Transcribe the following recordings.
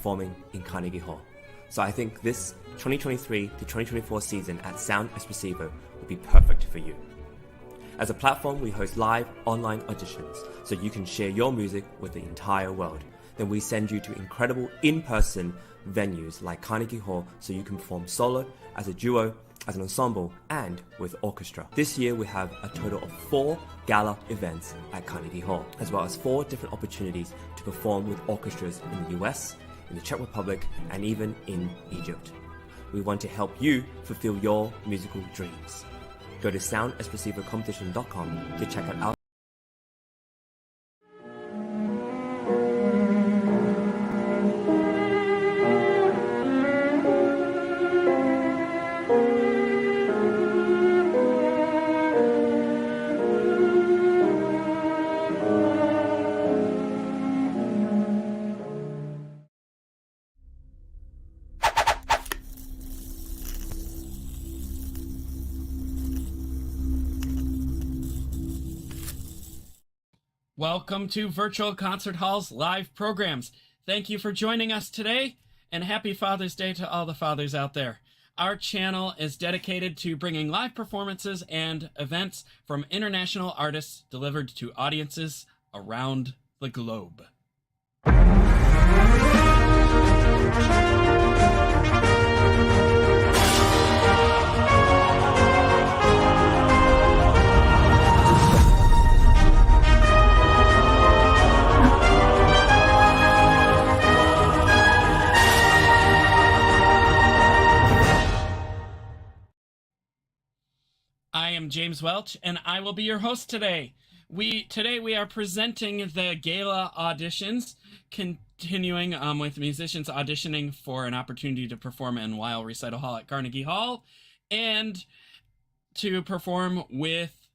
performing in Carnegie Hall. So I think this 2023 to 2024 season at Sound Espressivo will be perfect for you. As a platform, we host live online auditions so you can share your music with the entire world. Then we send you to incredible in-person venues like Carnegie Hall so you can perform solo, as a duo, as an ensemble, and with orchestra. This year we have a total of 4 gala events at Carnegie Hall, as well as 4 different opportunities to perform with orchestras in the US, in the Czech Republic, and even in Egypt. We want to help you fulfill your musical dreams. Go to soundespressivocompetition.com to check out our Welcome to Virtual Concert Hall's live programs. Thank you for joining us today, and happy Father's Day to all the fathers out there. Our channel is dedicated to bringing live performances and events from international artists delivered to audiences around the globe. I am James Welch, and I will be your host today. Today we are presenting the Gala Auditions, continuing with musicians auditioning for an opportunity to perform in Weill Recital Hall at Carnegie Hall, and to perform with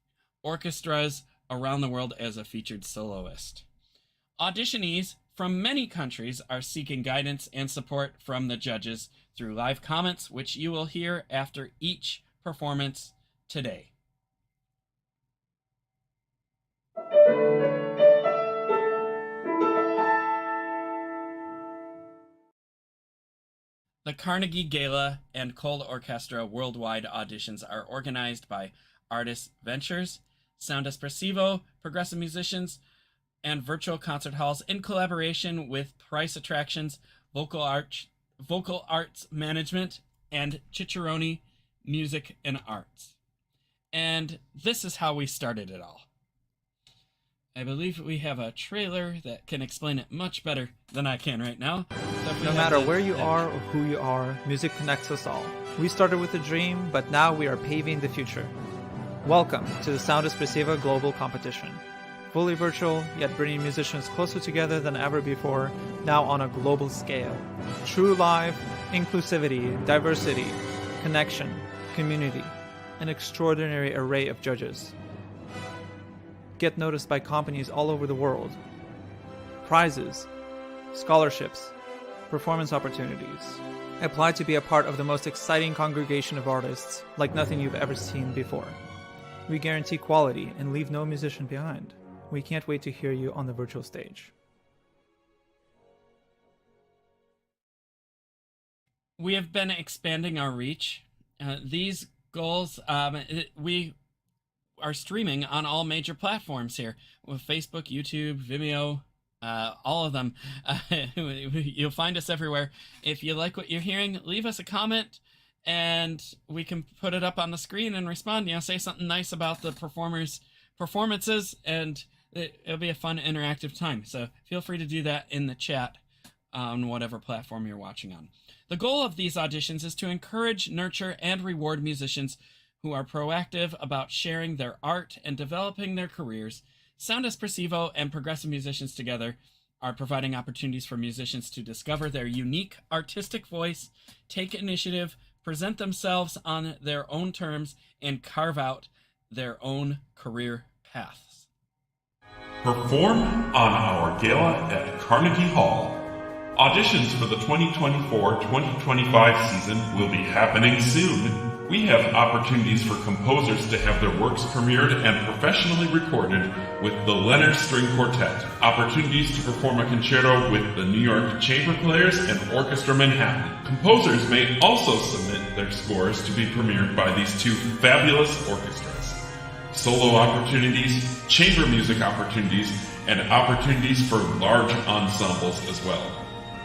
orchestras around the world as a featured soloist. Auditionees from many countries are seeking guidance and support from the judges through live comments, which you will hear after each performance today. The Carnegie Gala and colORCHESTRA Worldwide auditions are organized by Artist Ventures, Sound Espressivo, Progressive Musicians, and Virtual Concert Halls in collaboration with Price Attractions, Vocal Arts Management, and Cicciarone Music and Arts. And this is how we started it all. I believe we have a trailer that can explain it much better than I can right now. No matter where you are or who you are, music connects us all. We started with a dream, but now we are paving the future. Welcome to the Sound Espressivo Global Competition. Fully virtual, yet bringing musicians closer together than ever before, now on a global scale. True live, inclusivity, diversity, connection, community, an extraordinary array of judges. Get noticed by companies all over the world. Prizes, scholarships, performance opportunities. Apply to be a part of the most exciting congregation of artists like nothing you've ever seen before. We guarantee quality and leave no musician behind. We can't wait to hear you on the virtual stage. We have been expanding our reach. These goals, we are streaming on all major platforms here, with Facebook, YouTube, Vimeo, all of them. You'll find us everywhere. If you like what you're hearing, leave us a comment and we can put it up on the screen and respond. Say something nice about the performances, and it'll be a fun interactive time. So feel free to do that in the chat on whatever platform you're watching on. The goal of these auditions is to encourage, nurture, and reward musicians who are proactive about sharing their art and developing their careers. Sound Espressivo and Progressive Musicians together are providing opportunities for musicians to discover their unique artistic voice, take initiative, present themselves on their own terms, and carve out their own career paths. Performed on our gala at Carnegie Hall. Auditions for the 2024-2025 season will be happening soon. We have opportunities for composers to have their works premiered and professionally recorded with the Leonard String Quartet, opportunities to perform a concerto with the New York Chamber Players and Orchestra Manhattan. Composers may also submit their scores to be premiered by these two fabulous orchestras. Solo opportunities, chamber music opportunities, and opportunities for large ensembles as well.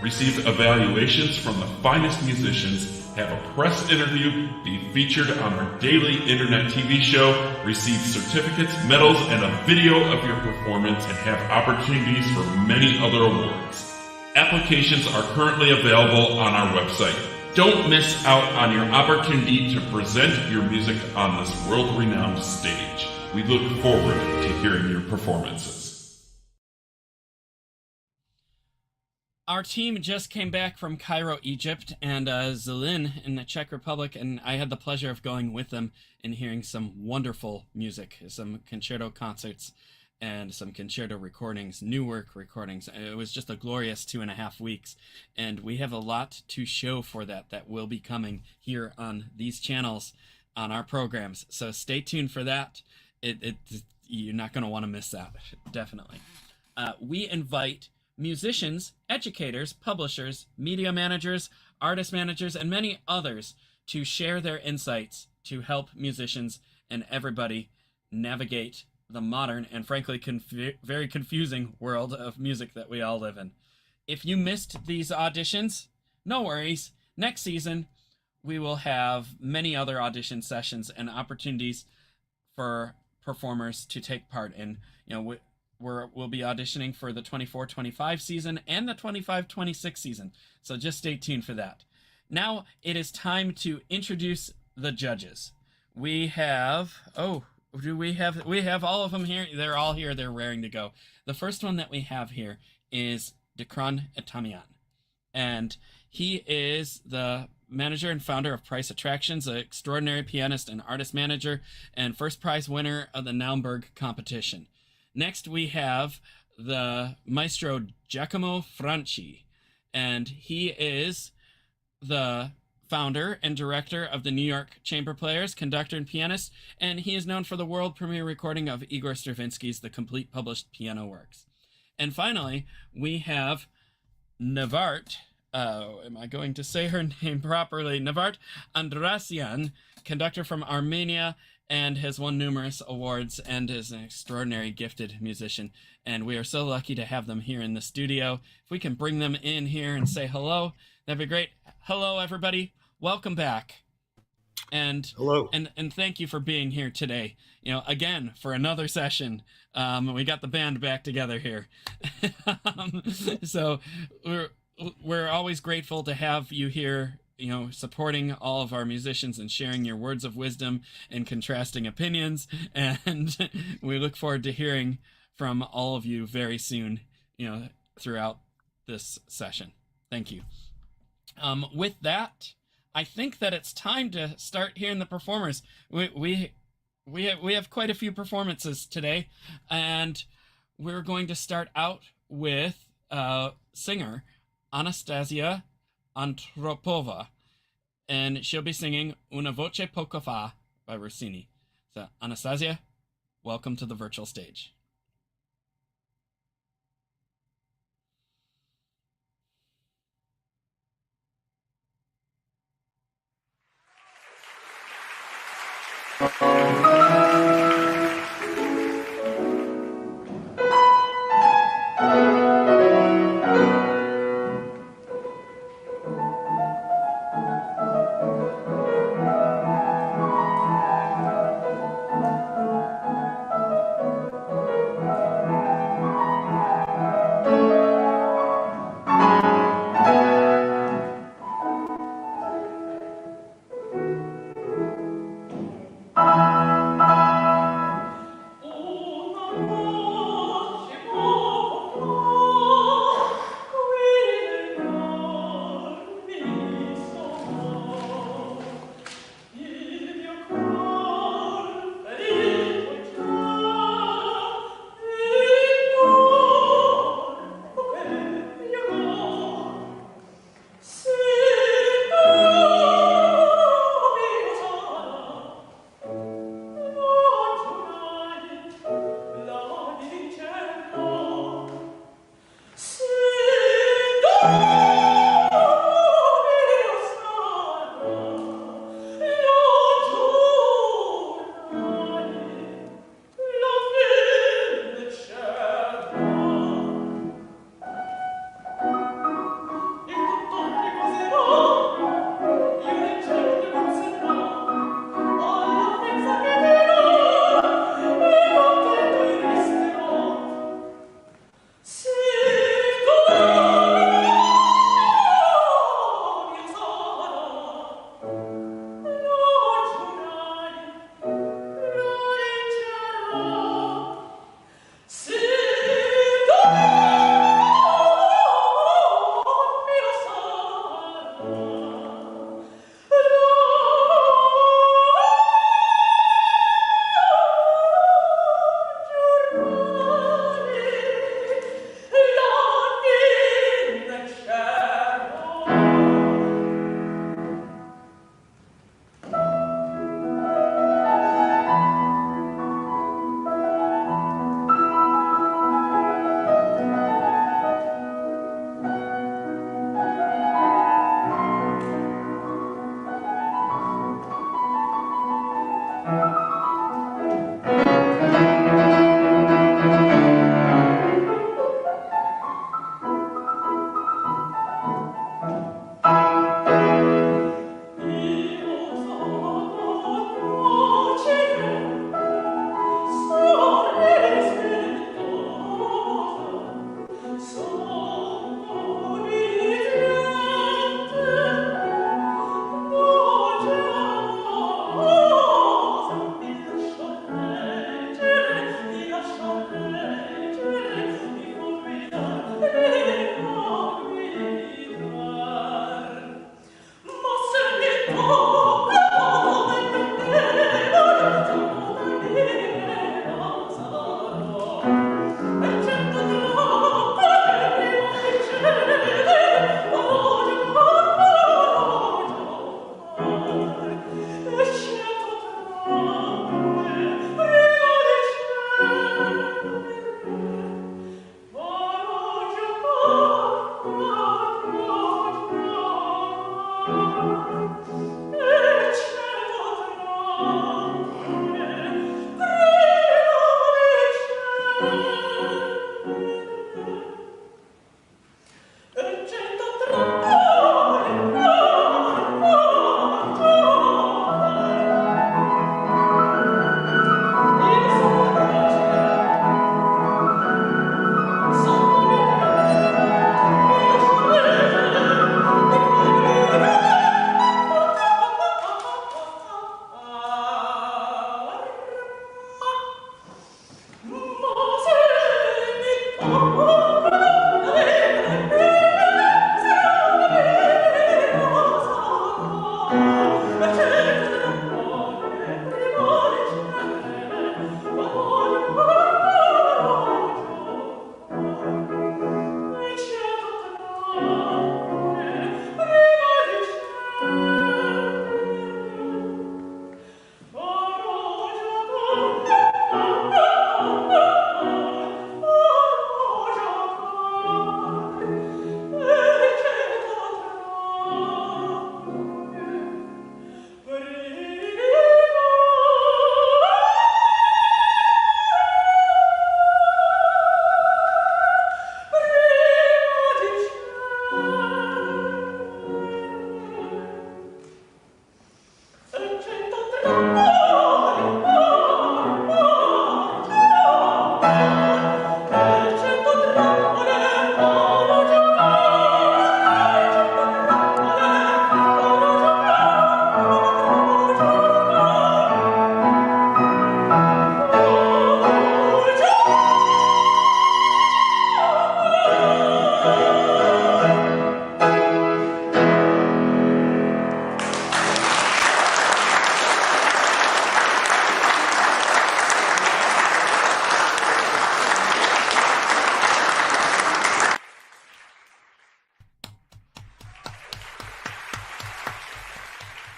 Receive evaluations from the finest musicians, have a press interview, be featured on our daily internet TV show, receive certificates, medals, and a video of your performance, and have opportunities for many other awards. Applications are currently available on our website. Don't miss out on your opportunity to present your music on this world-renowned stage. We look forward to hearing your performances. Our team just came back from Cairo, Egypt, and Zlín in the Czech Republic, and I had the pleasure of going with them and hearing some wonderful music, some concerto concerts and some concerto recordings, new work recordings. It was just a glorious 2.5 weeks, and we have a lot to show for that will be coming here on these channels on our programs. So stay tuned for that. You're not going to want to miss that, definitely. We invite musicians, educators, publishers, media managers, artist managers, and many others to share their insights to help musicians and everybody navigate the modern and frankly very confusing world of music that we all live in. If you missed these auditions, no worries. Next season, we will have many other audition sessions and opportunities for performers to take part in. We'll be auditioning for the 24-25 season and the 25-26 season, so just stay tuned for that. Now it is time to introduce the judges. We have we have all of them here. They're all here. They're raring to go. The first one that we have here is Dickran Atamian, and he is the manager and founder of Price Attractions, an extraordinary pianist and artist manager, and first prize winner of the Naumburg competition. Next, we have the maestro Giacomo Franchi, and he is the founder and director of the New York Chamber Players, conductor and pianist, and he is known for the world premiere recording of Igor Stravinsky's The Complete Published Piano Works. And finally, we have Nevart, am I going to say her name properly? Nevart Andrasyan, conductor from Armenia, and has won numerous awards and is an extraordinary gifted musician. And we are so lucky to have them here in the studio. If we can bring them in here and say hello, that'd be great. Hello, everybody. Welcome back. And hello. And thank you for being here today. Again, for another session. We got the band back together here. So we're always grateful to have you here, supporting all of our musicians and sharing your words of wisdom and contrasting opinions. And we look forward to hearing from all of you very soon, throughout this session. Thank you. With that, I think that it's time to start hearing the performers. We have quite a few performances today, and we're going to start out with singer Anastasia Antropova, and she'll be singing Una voce poco fa by Rossini. So, Anastasia, welcome to the virtual stage.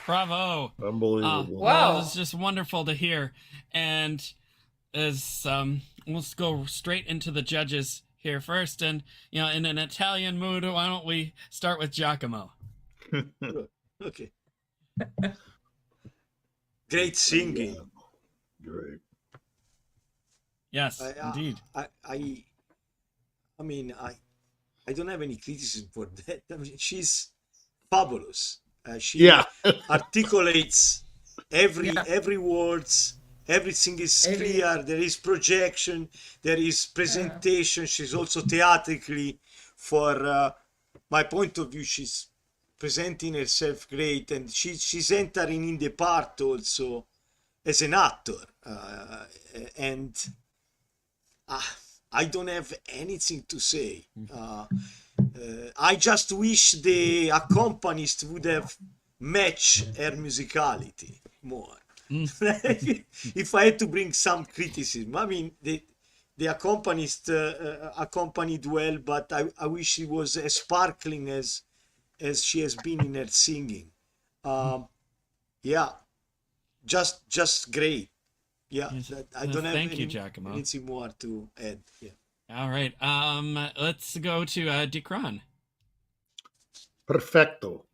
Bravo. Unbelievable. Wow. That was just wonderful to hear. And as let's go straight into the judges here first. And, you know, in an Italian mood, why don't we start with Giacomo? Okay. Great singing. Great. Yes, indeed. I mean, I don't have any criticism for that. I mean, she's fabulous. She articulates every words. Everything is clear. There is projection. There is presentation. She's also theatrically, for my point of view, she's presenting herself great, and she's entering in the part also as an actor. And I don't have anything to say. I just wish the accompanist would have matched her musicality more. If I had to bring some criticism, I mean, the accompanist accompanied well, but I wish she was as sparkling as she has been in her singing. Just great. Yeah, I don't have anything more to add. Yeah. All right. Let's go to Dickran. Perfecto.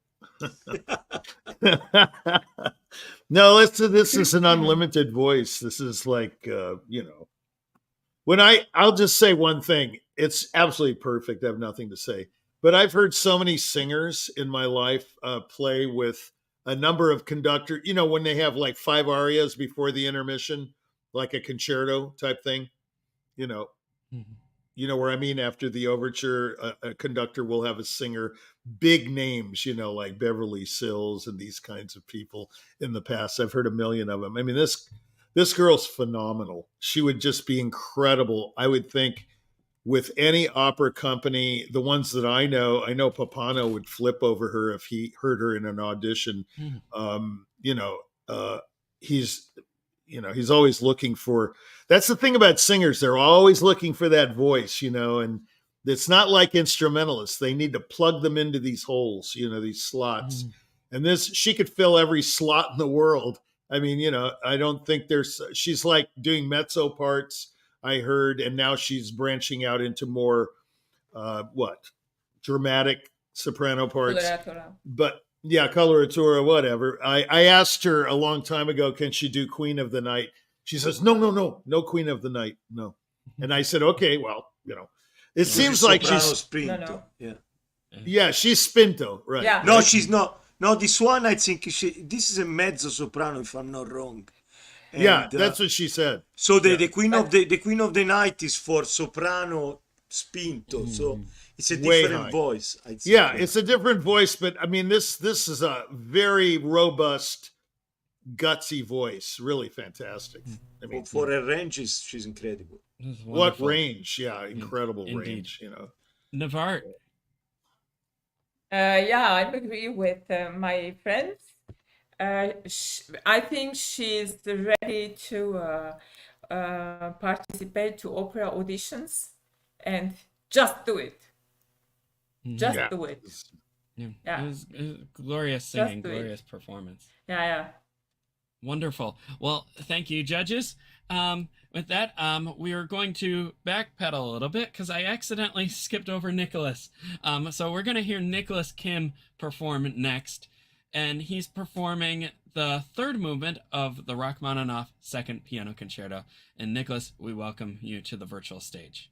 No, this is an unlimited voice. This is like, when I'll just say one thing. It's absolutely perfect. I have nothing to say. But I've heard so many singers in my life play with a number of conductors, when they have like 5 arias before the intermission, like a concerto type thing, You know where I mean? After the overture, a conductor will have a singer, big names, like Beverly Sills and these kinds of people in the past. I've heard a million of them. I mean, this girl's phenomenal. She would just be incredible. I would think with any opera company, the ones that I know Papano would flip over her if he heard her in an audition. He's always looking for, that's the thing about singers. They're always looking for that voice, and it's not like instrumentalists. They need to plug them into these holes, these slots. And she could fill every slot in the world. I mean, I don't think she's like doing mezzo parts, I heard, and now she's branching out into more, dramatic soprano parts. But Yeah, coloratura, whatever. I asked her a long time ago, can she do Queen of the Night? She says, no Queen of the Night, no. And I said, okay, well, it seems like soprano she's spinto. No. yeah, she's spinto, right? Yeah. No, she's not. No, this one I think this is a mezzo soprano, if I'm not wrong. Yeah, And, that's what she said. so the Queen of the Night is for soprano spinto, so it's a Way different high. voice. I think. Yeah, it's a different voice, but I mean, this is a very robust, gutsy voice. Really fantastic. I mean, for her range, she's incredible. This is what wonderful. range? Yeah, incredible Indeed. range. Navart. Yeah, I agree with my friends. I think she's ready to participate to opera auditions and just do it. Just Yeah. do it. Yeah. Yeah. It was glorious singing, do it. glorious performance. Yeah. Wonderful. Well, thank you, judges. With that, we are going to backpedal a little bit because I accidentally skipped over Nicholas. So we're going to hear Nicholas Kim perform next, and he's performing the third movement of the Rachmaninoff Second Piano Concerto. And Nicholas, we welcome you to the virtual stage.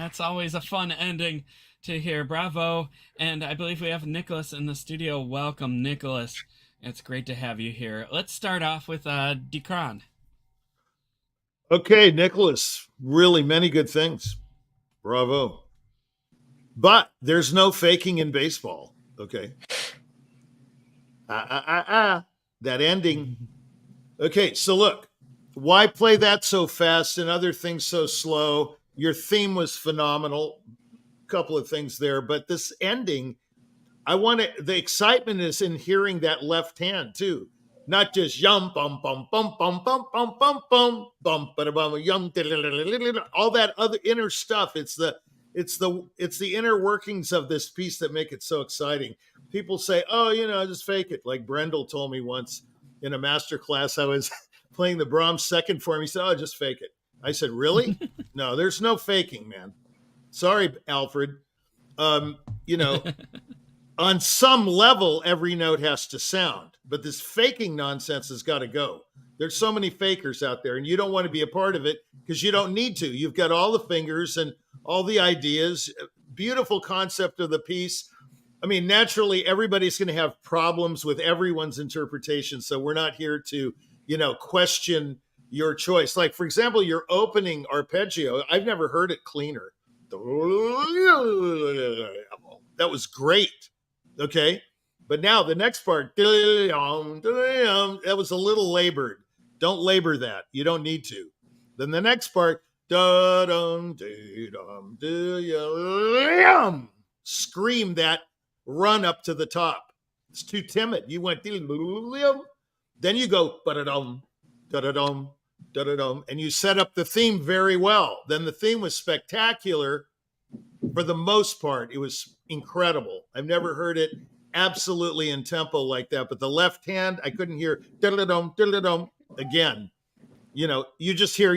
That's always a fun ending to hear. Bravo. And I believe we have Nicholas in the studio. Welcome, Nicholas. It's great to have you here. Let's start off with Dickran. Okay, Nicholas, really many good things. Bravo. But there's no faking in baseball, okay? That ending. Okay, so look, why play that so fast and other things so slow? Your theme was phenomenal. A couple of things there, but this ending, the excitement is in hearing that left hand too. Not just yum bum bum bum bum bum bum bum bum bum but yum all that other inner stuff. It's the inner workings of this piece that make it so exciting. People say, "Oh, just fake it." Like Brendel told me once in a master class, I was playing the Brahms second for him. He said, "Oh, just fake it." I said, "Really?" No, there's no faking, man. Sorry, Alfred. On some level, every note has to sound, but this faking nonsense has got to go. There's so many fakers out there, and you don't want to be a part of it because you don't need to. You've got all the fingers and all the ideas. Beautiful concept of the piece. I mean, naturally, everybody's going to have problems with everyone's interpretation, so we're not here to, question your choice. Like, for example, your opening arpeggio, I've never heard it cleaner. That was great. Okay. But now the next part, that was a little labored. Don't labor that. You don't need to. Then the next part, scream that run up to the top. It's too timid. You went, then you go, and you set up the theme very well. Then the theme was spectacular. For the most part, it was incredible. I've never heard it absolutely in tempo like that. But the left hand, I couldn't hear again. You just hear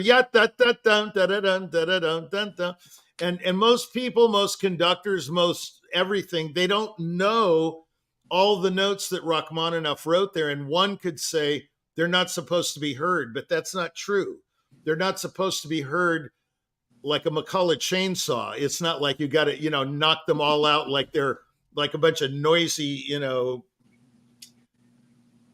and most people, most conductors, most everything, they don't know all the notes that Rachmaninoff wrote there. And one could say they're not supposed to be heard, but that's not true. They're not supposed to be heard like a McCulloch chainsaw. It's not like you got to, knock them all out like they're like a bunch of noisy,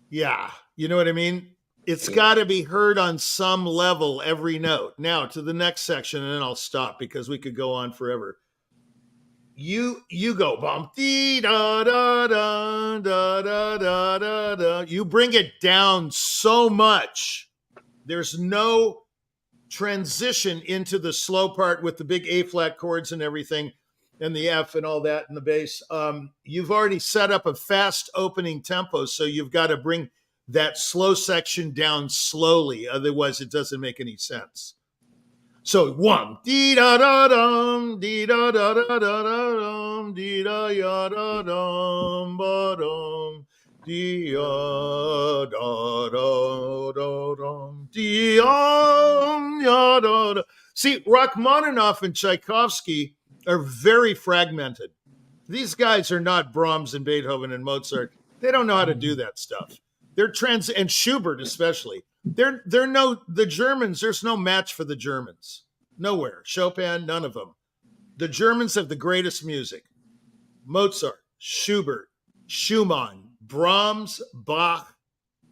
yeah, you know what I mean? It's got to be heard on some level, every note. Now to the next section, and then I'll stop because we could go on forever. You go bum dee da da da da da da da da. You bring it down so much. There's no transition into the slow part with the big A flat chords and everything, and the F and all that, and the bass. You've already set up a fast opening tempo, so you've got to bring that slow section down slowly. Otherwise, it doesn't make any sense. So one, dee da da dum, dee da da da da dum, dee da ya da dum, ba dum. See, Rachmaninoff and Tchaikovsky are very fragmented. These guys are not Brahms and Beethoven and Mozart. They don't know how to do that stuff. And Schubert especially. The Germans, there's no match for the Germans. Nowhere. Chopin, none of them. The Germans have the greatest music. Mozart, Schubert, Schumann, Brahms, Bach,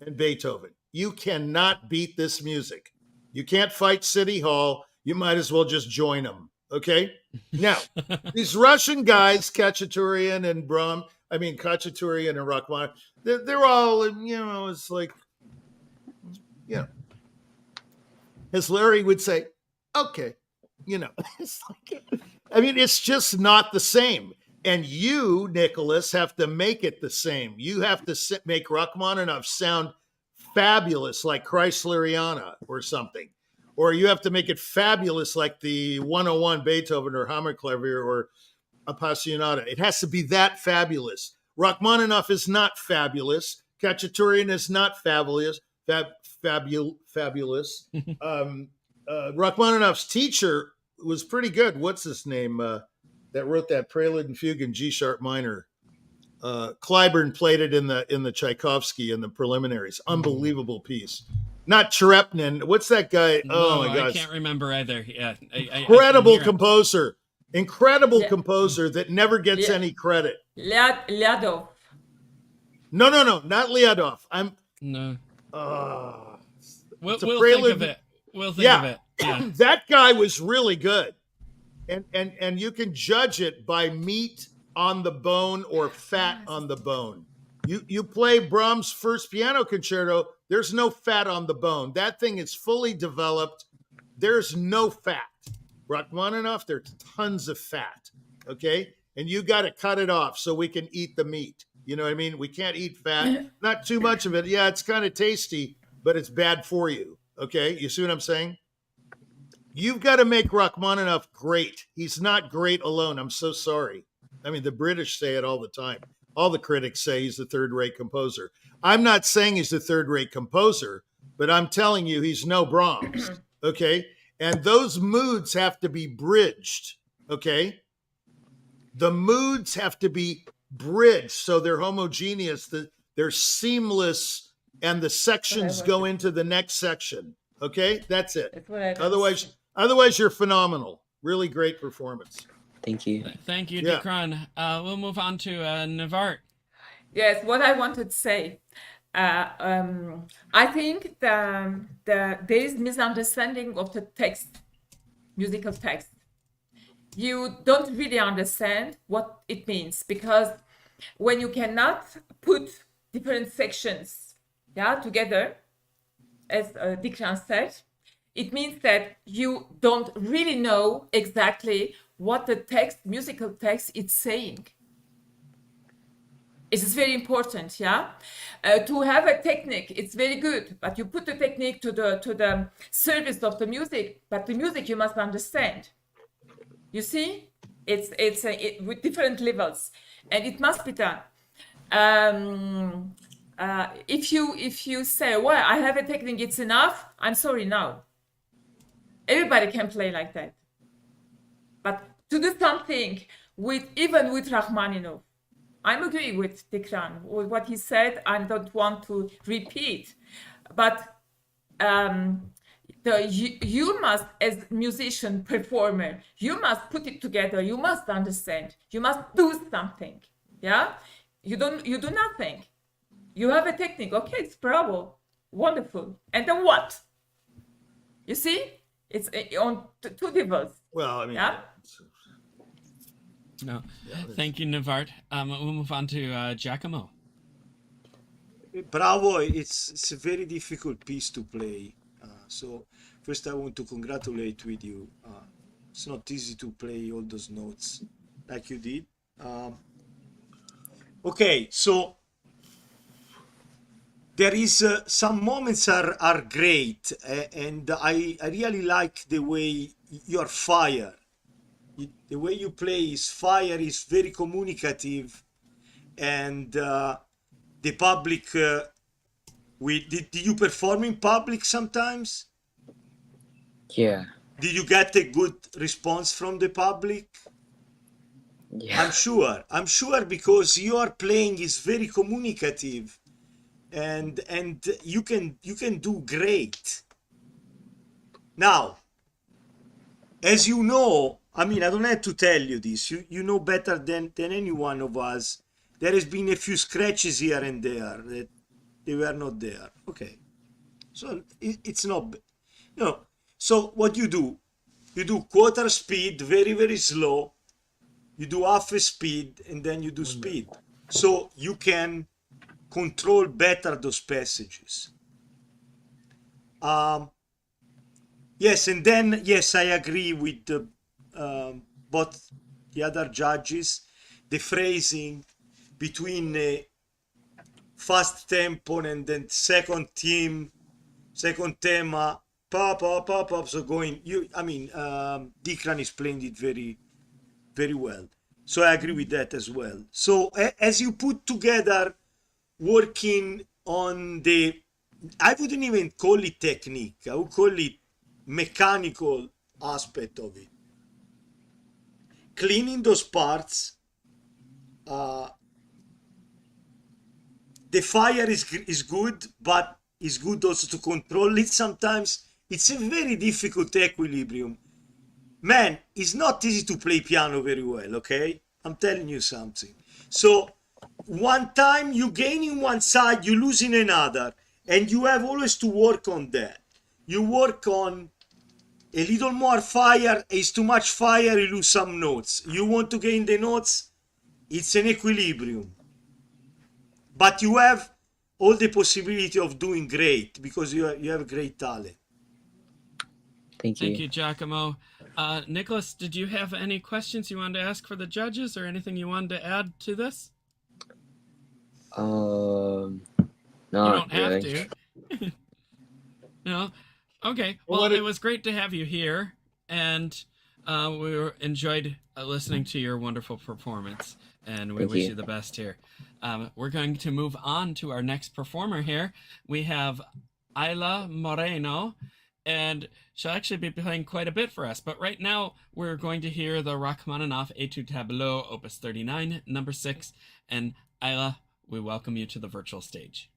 and Beethoven. You cannot beat this music. You can't fight City Hall. You might as well just join them. Okay? Now, these Russian guys, Khachaturian and Khachaturian and Rachmaninoff, they're all, it's like, as Larry would say, okay, it's like, it's just not the same. And you, Nicholas, have to make it the same. You have to make Rachmaninoff sound fabulous like Chrysleriana or something. Or you have to make it fabulous like the 101 Beethoven or Hammerklavier or Appassionata. It has to be that fabulous. Rachmaninoff is not fabulous. Khachaturian is not fabulous. Fabulous. Rachmaninoff's teacher was pretty good. What's his name? That wrote that Prelude and Fugue in G sharp minor. Clyburn played it in the Tchaikovsky in the preliminaries. Unbelievable piece. Not Cherepnin. What's that guy? Oh my gosh. I can't remember either. Yeah. Incredible composer. Incredible composer that never gets any credit. Lyadov. No, not Lyadov. No. We'll prelude. think of it. We'll think of it. Yeah. That guy was really good. And you can judge it by meat on the bone or fat on the bone. You play Brahms' first piano concerto, there's no fat on the bone. That thing is fully developed. There's no fat. Rachmaninoff, there's tons of fat, okay? And you got to cut it off so we can eat the meat. You know what I mean? We can't eat fat, not too much of it. Yeah, it's kind of tasty, but it's bad for you, okay? You see what I'm saying? You've got to make Rachmaninoff great. He's not great alone. I'm so sorry. I mean, the British say it all the time. All the critics say he's a third-rate composer. I'm not saying he's a third-rate composer, but I'm telling you he's no Brahms, okay? And those moods have to be bridged, okay? The moods have to be bridged so they're homogeneous, they're seamless, and the sections go into the next section, okay? That's it. Otherwise, you're phenomenal. Really great performance. Thank you. Thank you, Dickran. We'll move on to Navart. Yes, what I wanted to say. I think there is misunderstanding of the text, musical text. You don't really understand what it means, because when you cannot put different sections together, as Dickran said, it means that you don't really know exactly what the text, musical text, is saying. It is very important, to have a technique. It's very good, but you put the technique to the service of the music. But the music you must understand. You see, it's with different levels, and it must be done. If you say, well, I have a technique, it's enough. I'm sorry, no. Everybody can play like that. But to do something even with Rachmaninoff, I'm agree with Dickran with what he said. I don't want to repeat, but you must, as musician performer, you must put it together. You must understand. You must do something. Yeah, you do nothing. You have a technique. Okay, it's bravo, wonderful. And then what? You see, it's on two levels. Well, I mean, No, thank you, Navart. We'll move on to Giacomo. Bravo, it's a very difficult piece to play. So first I want to congratulate with you. It's not easy to play all those notes like you did. Okay, so there is some moments are great, and I really like the way your fire. The way you play is fire, is very communicative, and the public. Did you perform in public sometimes? Yeah. Did you get a good response from the public? Yeah. I'm sure because your playing is very communicative, and you can do great. Now, as you know, I mean, I don't have to tell you this. You know better than any one of us. There has been a few scratches here and there that they were not there. Okay, so it's not. No. So what you do quarter speed, very very slow. You do half a speed, and then you do speed, so you can control better those passages. Yes, and then yes, I agree with both the other judges. The phrasing between fast tempo and then second thema, pop, so going. Dickran is playing it very, very well. So I agree with that as well. So as you put together, working on I wouldn't even call it technique. I would call it mechanical aspect of it. Cleaning those parts. The fire is good, but it's good also to control it. Sometimes it's a very difficult equilibrium. man, it's not easy to play piano very well, okay? I'm telling you something. So one time you gain in one side, you lose in another, and you have always to work on that. You work on a little more fire. It's too much fire, you lose some notes. You want to gain the notes, it's an equilibrium. But you have all the possibility of doing great because you have great talent. Thank you. Thank you, Giacomo. Nicholas, did you have any questions you wanted to ask for the judges or anything you wanted to add to this? Not You don't have really. to. No? Okay. Well, it was great to have you here, and we enjoyed listening to your wonderful performance, and we wish you the best here. We're going to move on to our next performer here. We have Ayla Moreno, and she'll actually be playing quite a bit for us. But right now, we're going to hear the Rachmaninoff Etude Tableau, Opus 39, number 6. And Ayla, we welcome you to the virtual stage.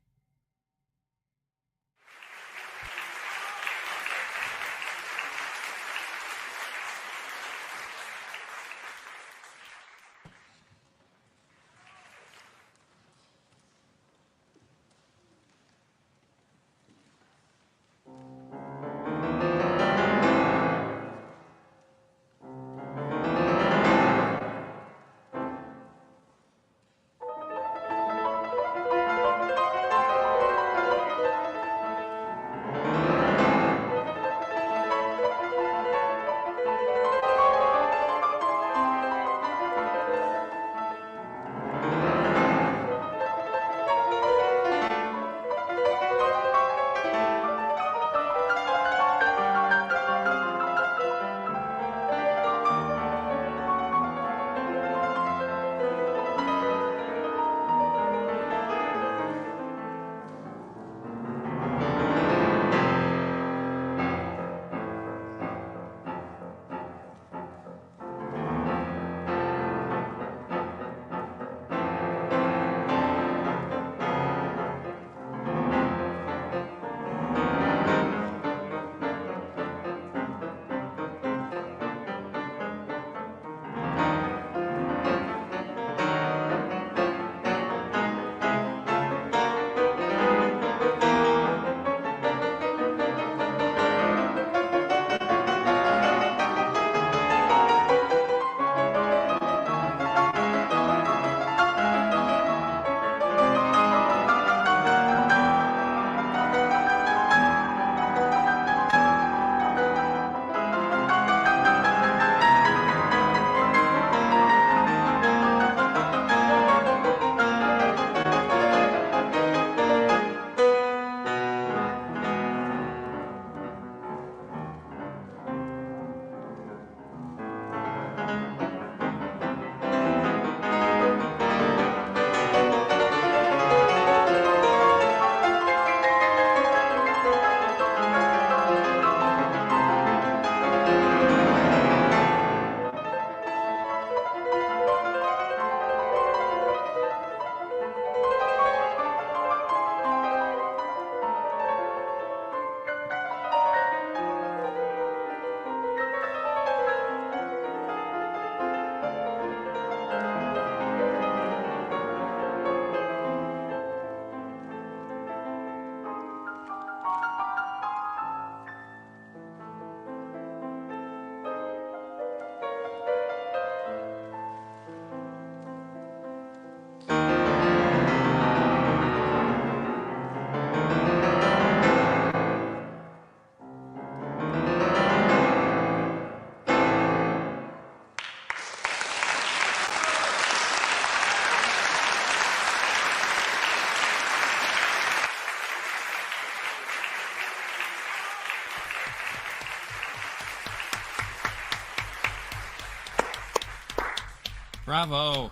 Bravo.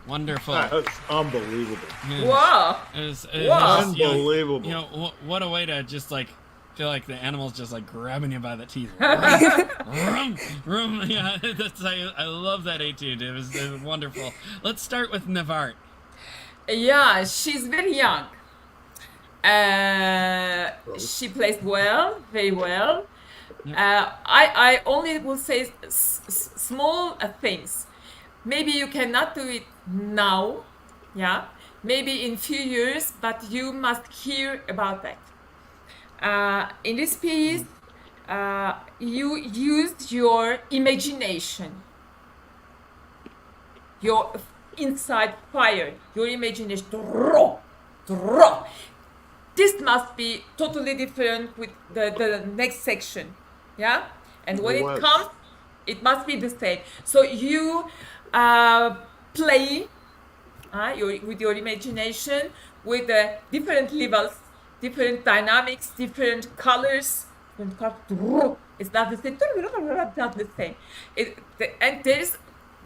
Wonderful. That's unbelievable. Wow. Wow. Unbelievable. You know, what a way to just like feel like the animal's just like grabbing you by the teeth. Rum. Yeah, I love that etude. It was wonderful. Let's start with Nevart. Yeah, she's very young. She plays well, very well, I only will say small things. Maybe you cannot do it now, yeah. Maybe in few years, but you must hear about that. In this piece, you used your imagination, your inside fire, your imagination. This must be totally different with the next section, yeah? And when it comes, it must be the same. So you play with your imagination, with the different levels, different dynamics, different colors. It's not the same. It's not the same. And there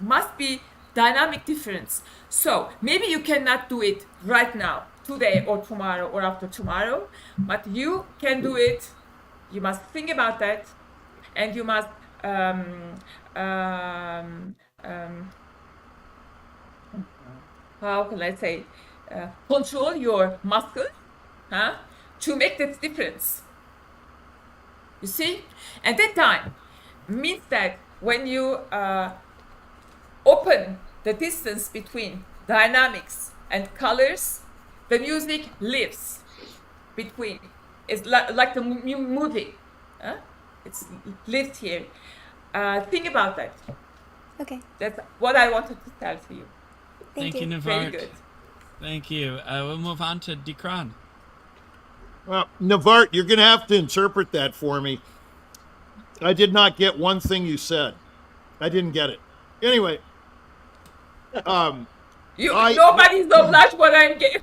must be dynamic difference. So maybe you cannot do it right now, today or tomorrow or after tomorrow, but you can do it. You must think about that, and you must how can I say, control your muscles, to make that difference. You see, at that time means that when you open the distance between dynamics and colors, the music lives between. It's like the movie. It's lived here. Think about that. Okay. That's what I wanted to tell to you. Thank you, Navart. Very good. Thank you. We'll move on to Dickran. Well, Navart, you're going to have to interpret that for me. I did not get one thing you said. I didn't get it. Anyway, nobody's obliged what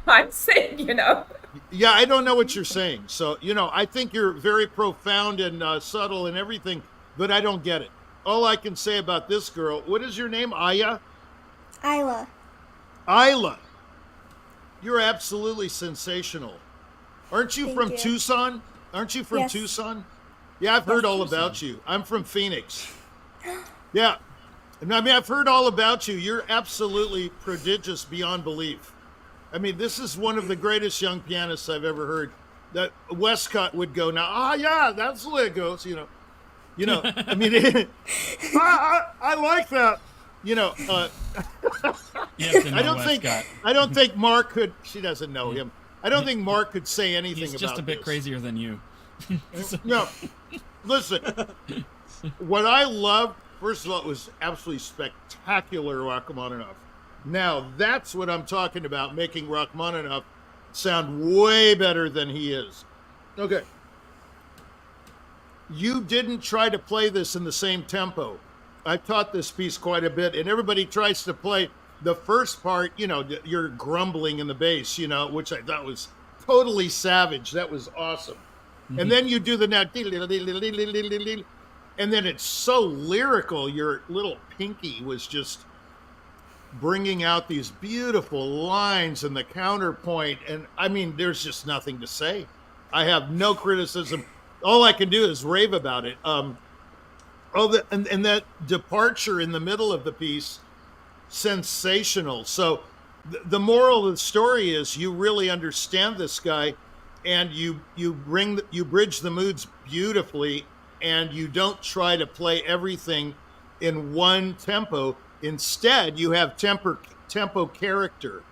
I'm saying, you know. Yeah, I don't know what you're saying. So, I think you're very profound and subtle and everything, but I don't get it. All I can say about this girl, what is your name, Aya? Isla. Isla. You're absolutely sensational. Aren't you from Tucson? Aren't you from Yes. Tucson? Yeah, I've heard all about you. I'm from Phoenix. Yeah. I mean, I've heard all about you. You're absolutely prodigious beyond belief. I mean, this is one of the greatest young pianists I've ever heard. That Westcott would go, now, yeah, that's the way it goes, I mean, I like that. I don't think Mark could, she doesn't know him. I don't think Mark could say anything about He's just a bit this. crazier than you. No, listen, what I loved, first of all, it was absolutely spectacular Rachmaninoff. Now, that's what I'm talking about, making Rachmaninoff sound way better than he is. Okay. You didn't try to play this in the same tempo. I've taught this piece quite a bit, and everybody tries to play the first part, you're grumbling in the bass, which I thought was totally savage. That was awesome. Mm-hmm. And then you do the now, and then it's so lyrical. Your little pinky was just bringing out these beautiful lines and the counterpoint. And I mean, there's just nothing to say. I have no criticism. All I can do is rave about it. And that departure in the middle of the piece, sensational. So the moral of the story is you really understand this guy, and you bridge the moods beautifully, and you don't try to play everything in one tempo. Instead, you have tempo character.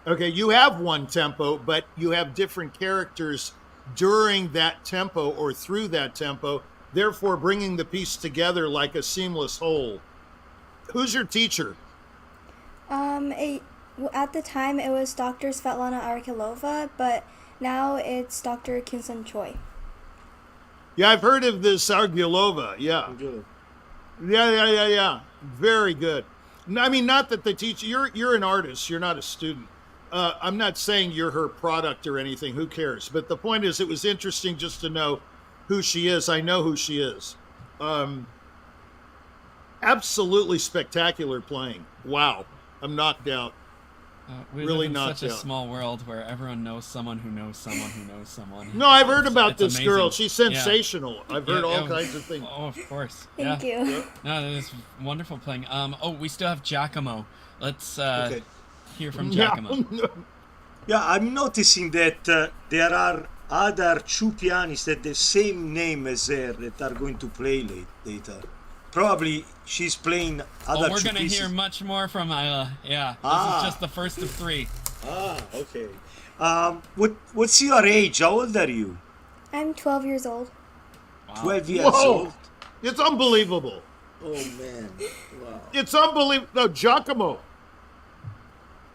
Okay, you have one tempo, but you have different characters during that tempo or through that tempo, therefore bringing the piece together like a seamless whole. Who's your teacher? At the time, it was Dr. Svetlana Arkilova, but now it's Dr. Kyun-sun Choi. Yeah, I've heard of this Arkilova. Yeah. Yeah. Very good. I mean, not that the teacher, you're an artist, you're not a student. I'm not saying you're her product or anything, who cares? But the point is, it was interesting just to know who she is. I know who she is. Absolutely spectacular playing. Wow. I'm knocked out. We really live in knocked such a out. small world where everyone knows someone who knows someone who knows someone. No, I've heard about It's this amazing. girl. She's sensational. Yeah. I've heard all kinds of things. Oh, of course. Thank you. No, that is wonderful playing. We still have Giacomo. Let's hear from Yeah. Giacomo. Yeah, I'm noticing that there are other two pianists that the same name as her that are going to play later. Probably she's playing other we're two going to pieces. hear much more from Isla. Yeah, this is just the first of 3. Okay. What's your age? How old are you? I'm 12 years old. Wow. 12 years Whoa! old. It's unbelievable. Oh man! Wow. It's unbelievable. No, Giacomo.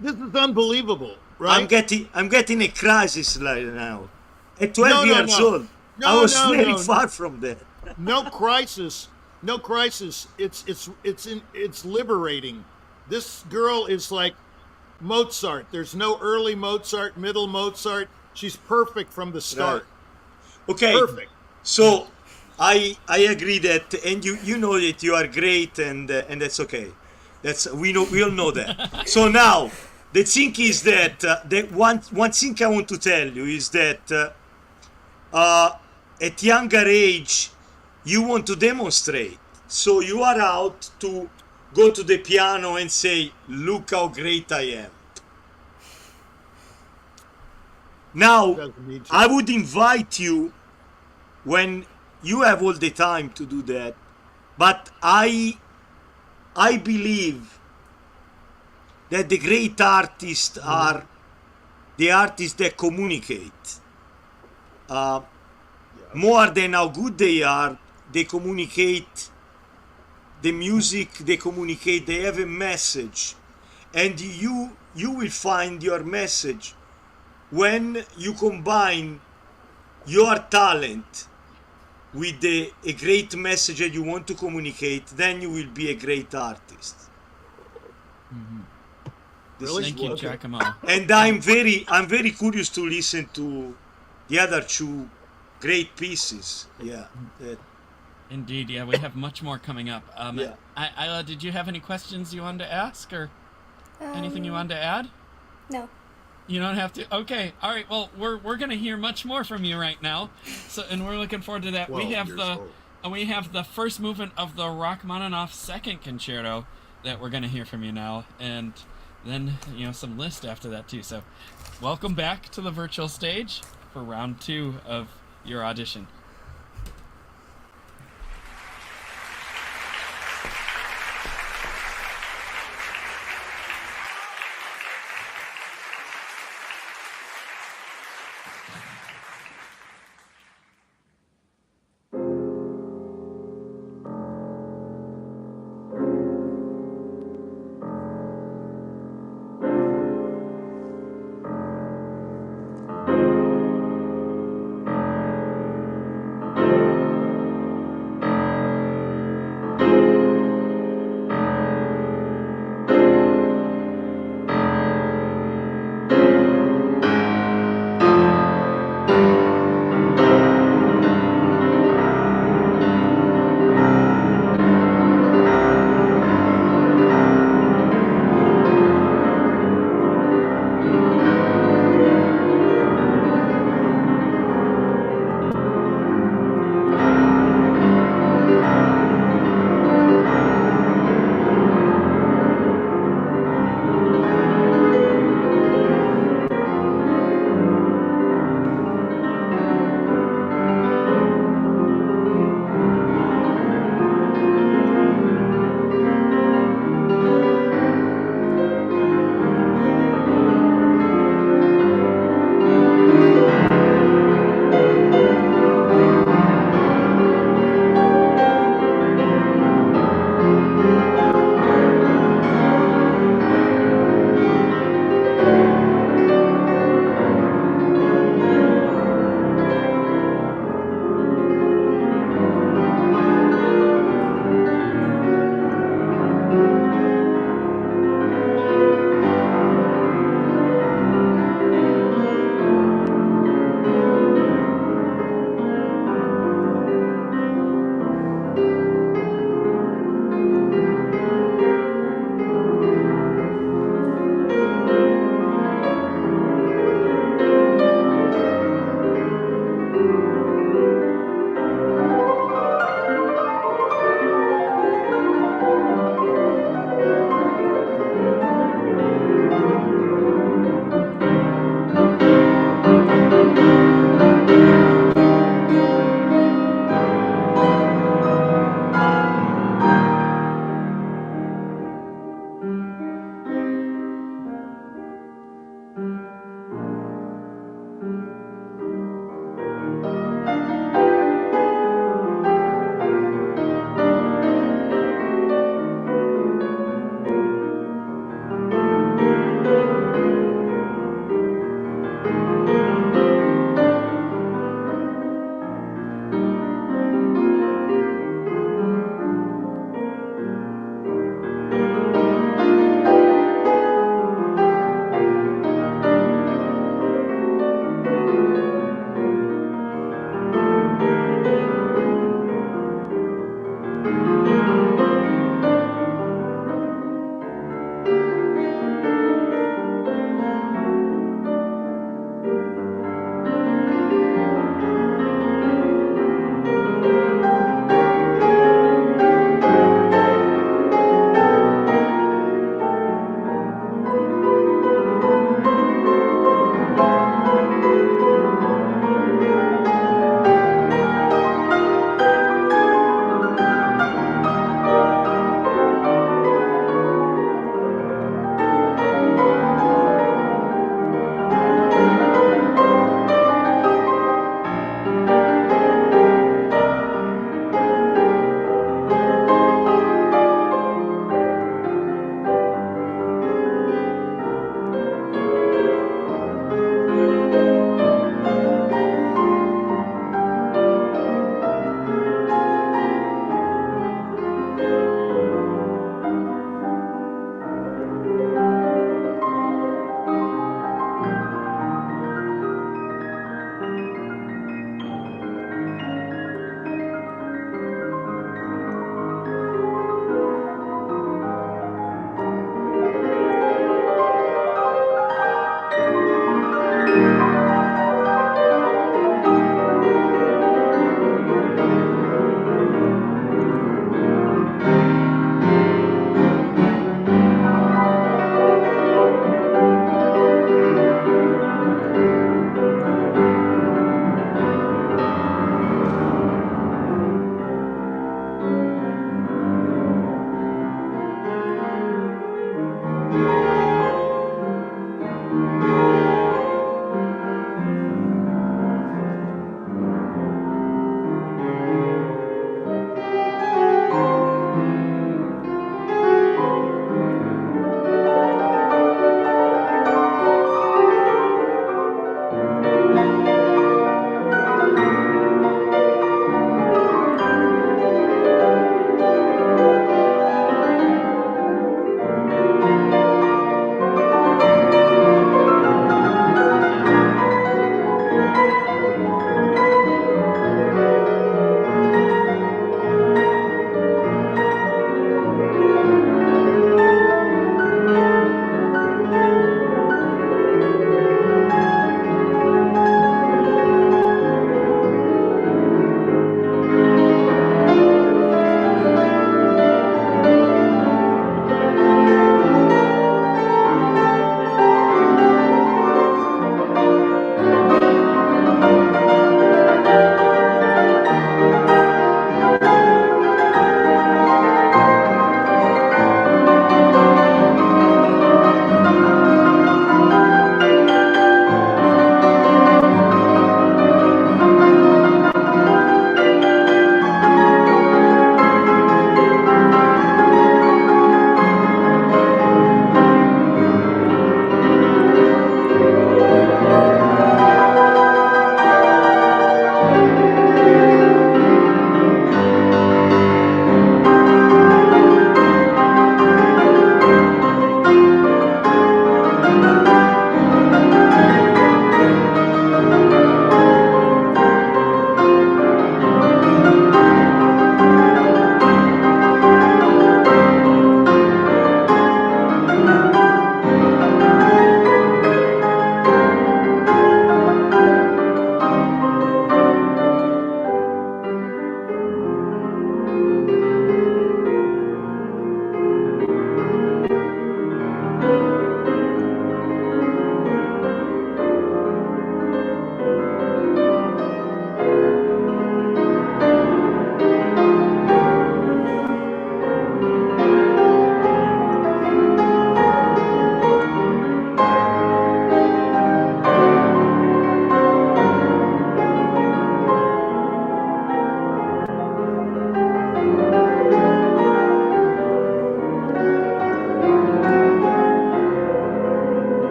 This is unbelievable, right? I'm getting a crisis right now. At 12 No, years old, I was very far from that. No crisis. No crisis. It's liberating. This girl is like Mozart. There's no early Mozart, middle Mozart. She's perfect from the start. Right. Okay. Perfect. So I agree that, and you know that you are great, and that's okay. We all know that. So now the thing is that one thing I want to tell you is that at younger age you want to demonstrate. So you are out to go to the piano and say, "Look how great I am." Now I would invite you, when you have all the time to do that, but I believe that the great artists are the artists that communicate. More than how good they are, they communicate the music, they have a message, and you will find your message when you combine your talent with a great message that you want to communicate. Then you will be a great artist. Thank you, Giacomo. And I'm very curious to listen to the other two great pieces. Indeed, yeah, we have much more coming up. Isla, did you have any questions you wanted to ask, or anything you wanted to add? No. You don't have to. Okay, all right. Well, we're going to hear much more from you right now, and we're looking forward to that. We have the first movement of the Rachmaninoff Second Concerto that we're going to hear from you now, and then some list after that too. So, welcome back to the virtual stage for round 2 of your audition.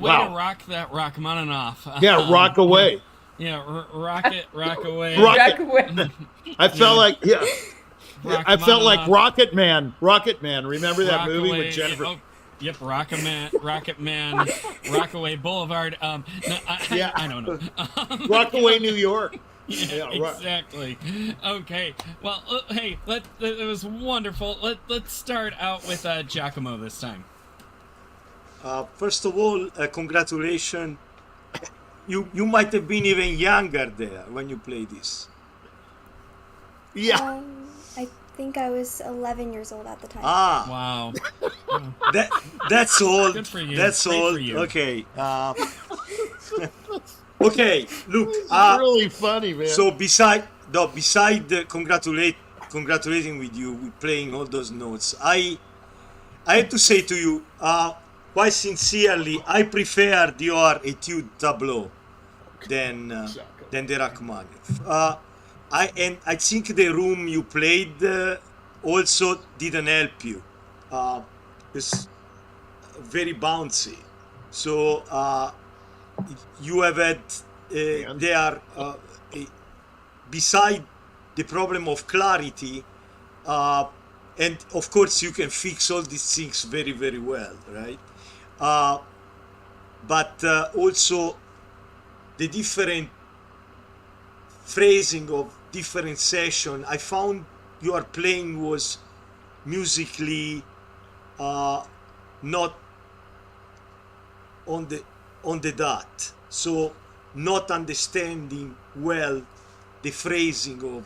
way to rock that Rachmaninoff. Yeah, rock away. Yeah, rock it, rock away. Rock away. I felt like, I felt like Rocket Man. Remember that movie Rockaway, with Jennifer? Yep, Rocket Man, Rockaway Boulevard. No, I don't know. Rockaway, New York. Yeah, exactly. Okay. Well, hey, it was wonderful. Let's start out with Giacomo this time. First of all, congratulations. You might have been even younger there when you played this. Yeah. I think I was 11 years old at the time. Wow. That's old. Good for you. That's Great old. for you. Okay. Okay. Look. It's really funny, man. So beside congratulating with you with playing all those notes, I have to say to you, quite sincerely, I prefer your Etude Tableau than the Rachmaninoff. I think the room you played also didn't help you. It's very bouncy. So you have had there beside the problem of clarity, and of course you can fix all these things very, very well, right? But also the different phrasing of different session, I found your playing was musically not on the dot, so not understanding well the phrasing of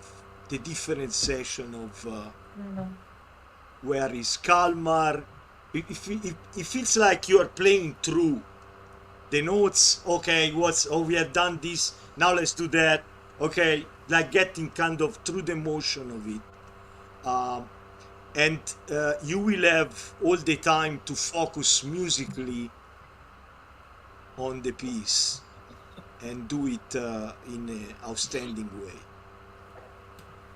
the different session of where is Kalmar. It feels like you are playing through the notes. Okay, we have done this, now let's do that. Okay, like getting kind of through the motion of it, and you will have all the time to focus musically on the piece and do it in an outstanding way.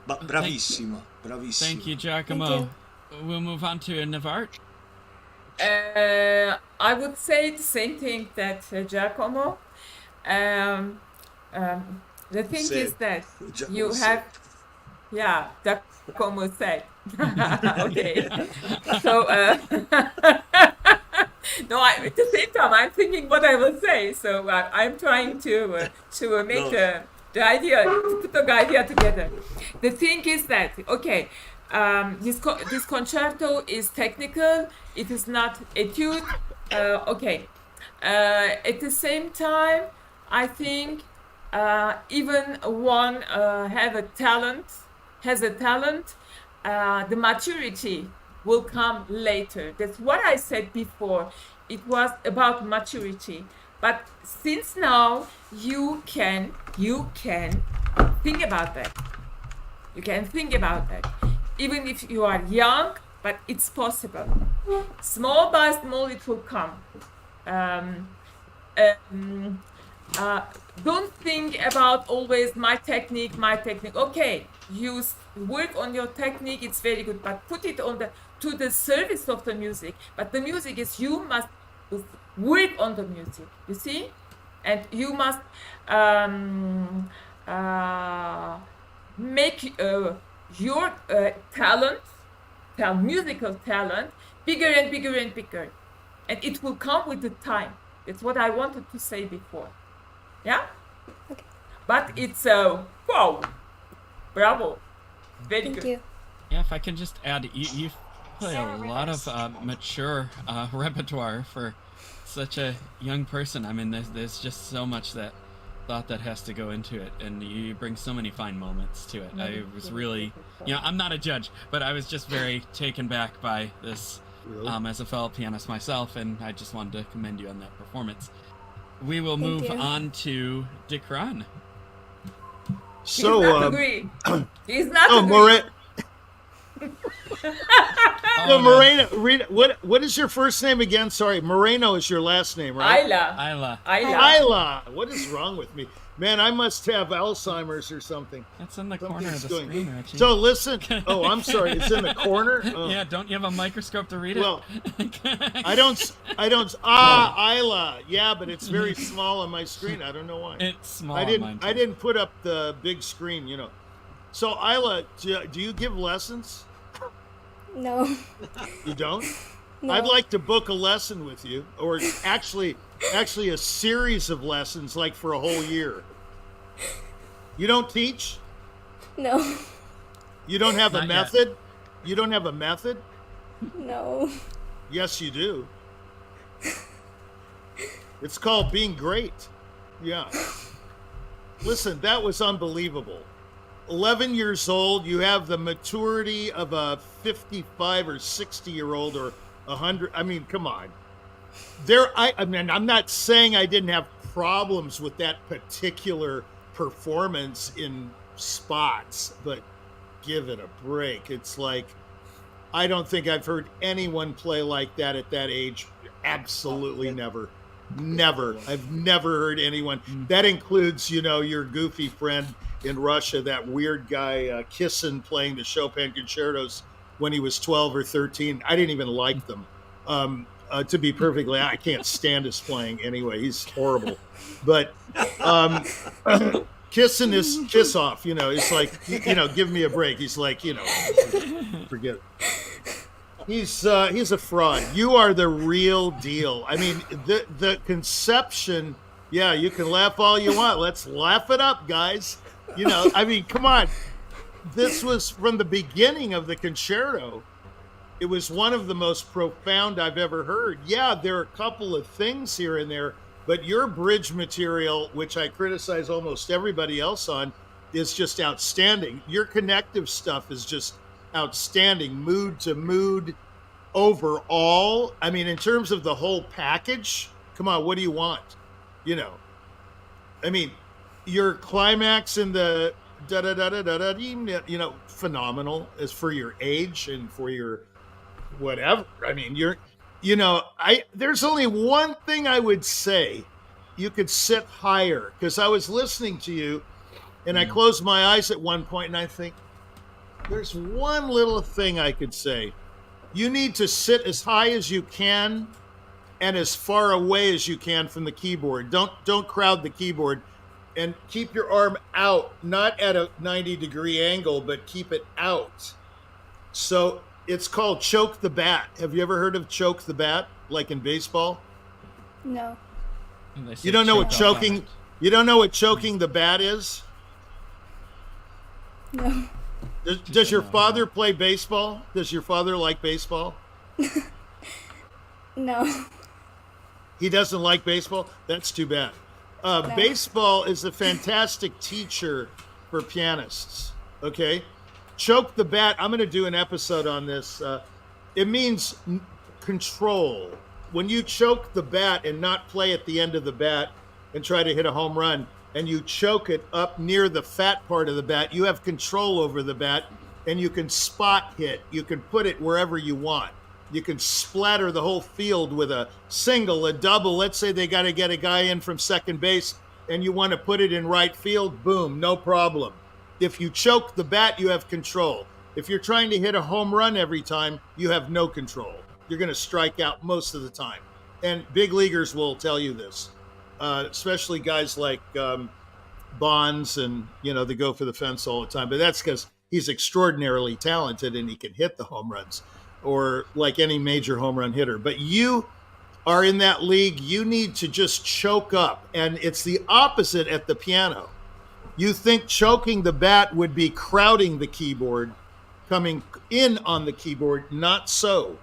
But bravissima. Thank you, Giacomo. Thank We'll move on to Navart. I would say the same thing that Giacomo. The thing is that you have, Giacomo said. Okay. So, no, at the same time, I'm thinking what I will say. So I'm trying to make the idea, to put the idea together. The thing is that, okay, this concerto is technical. It is not etude. Okay. At the same time, I think even one has a talent, the maturity will come later. That's what I said before. It was about maturity. But since now you can think about that. You can think about that. Even if you are young, but it's possible. Small by small it will come. Don't think about always my technique. Okay, you work on your technique, it's very good, but put it to the service of the music. But the music is, you must work on the music, you see? And you must make your musical talent bigger and bigger and bigger. And it will come with the time. That's what I wanted to say before. Yeah? Okay. But it's wow, bravo, very Thank good. you. Yeah, if I can just add, you play a lot of mature repertoire for such a young person. I mean, there's just so much thought that has to go into it, and you bring so many fine moments to it. I was really, I'm not a judge, but I was just very taken back by this as a fellow pianist myself, and I just wanted to commend you on that performance. We will move on to So, He's not agree. He's not agree. No, Moreno. What is your first name again? Sorry, Moreno is your last name, right? Ayla. Ayla. What is wrong with me, man? I must have Alzheimer's or something. That's in the corner of the screen, Richie. So listen. Oh, I'm sorry. It's in the corner. Oh. Yeah. Don't you have a microscope to read it? Well, I don't. Ayla. Yeah, but it's very small on my screen. I don't know why. It's small. I didn't put up the big screen. So Ayla, do you give lessons? No. You don't? No. I'd like to book a lesson with you, or actually a series of lessons, like for a whole year. You don't teach? No. You don't have a Not method? You don't have a method? No. Yes, you do. It's called being great. Yeah. Listen, that was unbelievable. 11 years old, you have the maturity of a 55 or 60-year-old or 100. I mean, come on. I mean, I'm not saying I didn't have problems with that particular performance in spots, but give it a break. It's like, I don't think I've heard anyone play like that at that age. Absolutely never. Never. I've never heard anyone. That includes, your goofy friend in Russia, that weird guy Kissin playing the Chopin concertos when he was 12 or 13. I didn't even like them. To be perfectly, I can't stand his playing anyway. He's horrible. But Kissin is kiss off. It's like, give me a break. He's like, forget it. He's a fraud. You are the real deal. I mean, the conception. Yeah, you can laugh all you want. Let's laugh it up, guys. I mean, come on. This was from the beginning of the concerto. It was one of the most profound I've ever heard. Yeah, there are a couple of things here and there, but your bridge material, which I criticize almost everybody else on, is just outstanding. Your connective stuff is just outstanding, mood to mood, overall. I mean, in terms of the whole package, come on, what do you want? I mean, your climax in the phenomenal as for your age and for your whatever. I mean, there's only one thing I would say. You could sit higher, because I was listening to you and I closed my eyes at one point and I think, there's one little thing I could say. You need to sit as high as you can and as far away as you can from the keyboard. Don't crowd the keyboard, and keep your arm out, not at a 90-degree angle, but keep it out. So it's called choke the bat. Have you ever heard of choke the bat, like in baseball? No. You don't know what choking? You don't know what choking the bat is? No. Does your father play baseball? Does your father like baseball? No. He doesn't like baseball? That's too bad. Baseball is a fantastic teacher for pianists, okay? Choke the bat. I'm going to do an episode on this. It means control. When you choke the bat and not play at the end of the bat and try to hit a home run, and you choke it up near the fat part of the bat, you have control over the bat, and you can spot hit. You can put it wherever you want. You can splatter the whole field with a single, a double. Let's say they got to get a guy in from second base, and you want to put it in right field, boom, no problem. If you choke the bat, you have control. If you're trying to hit a home run every time, you have no control. You're going to strike out most of the time. And big leaguers will tell you this. Especially guys like Bonds, and they go for the fence all the time. But that's because he's extraordinarily talented and he can hit the home runs, or like any major home run hitter. But you are in that league. You need to just choke up, and it's the opposite at the piano. You think choking the bat would be crowding the keyboard, coming in on the keyboard. Not so.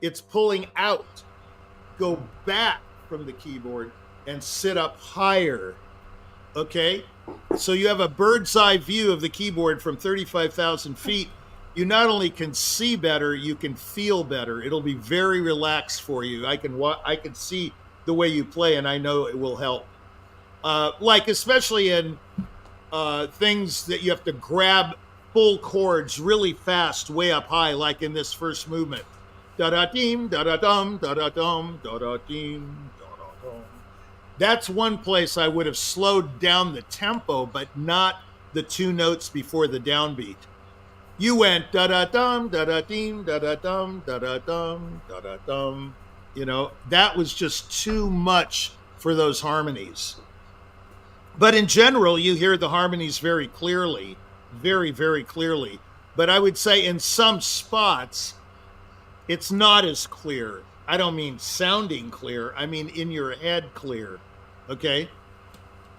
It's pulling out. Go back from the keyboard and sit up higher, okay? So you have a bird's eye view of the keyboard from 35,000 feet. You not only can see better, you can feel better. It'll be very relaxed for you. I can see the way you play, and I know it will help. Like especially in things that you have to grab full chords really fast, way up high, like in this first movement. Da-da-deem, da-da-dum, da-da-dum, da-da-deem, da-da-dum. That's one place I would have slowed down the tempo, but not the two notes before the downbeat. You went da-da-dum, da-da-deem, da-da-dum, da-da-dum, da-da-dum. You know, that was just too much for those harmonies. But in general, you hear the harmonies very clearly, very, very clearly. But I would say in some spots, it's not as clear. I don't mean sounding clear. I mean in your head clear. Okay?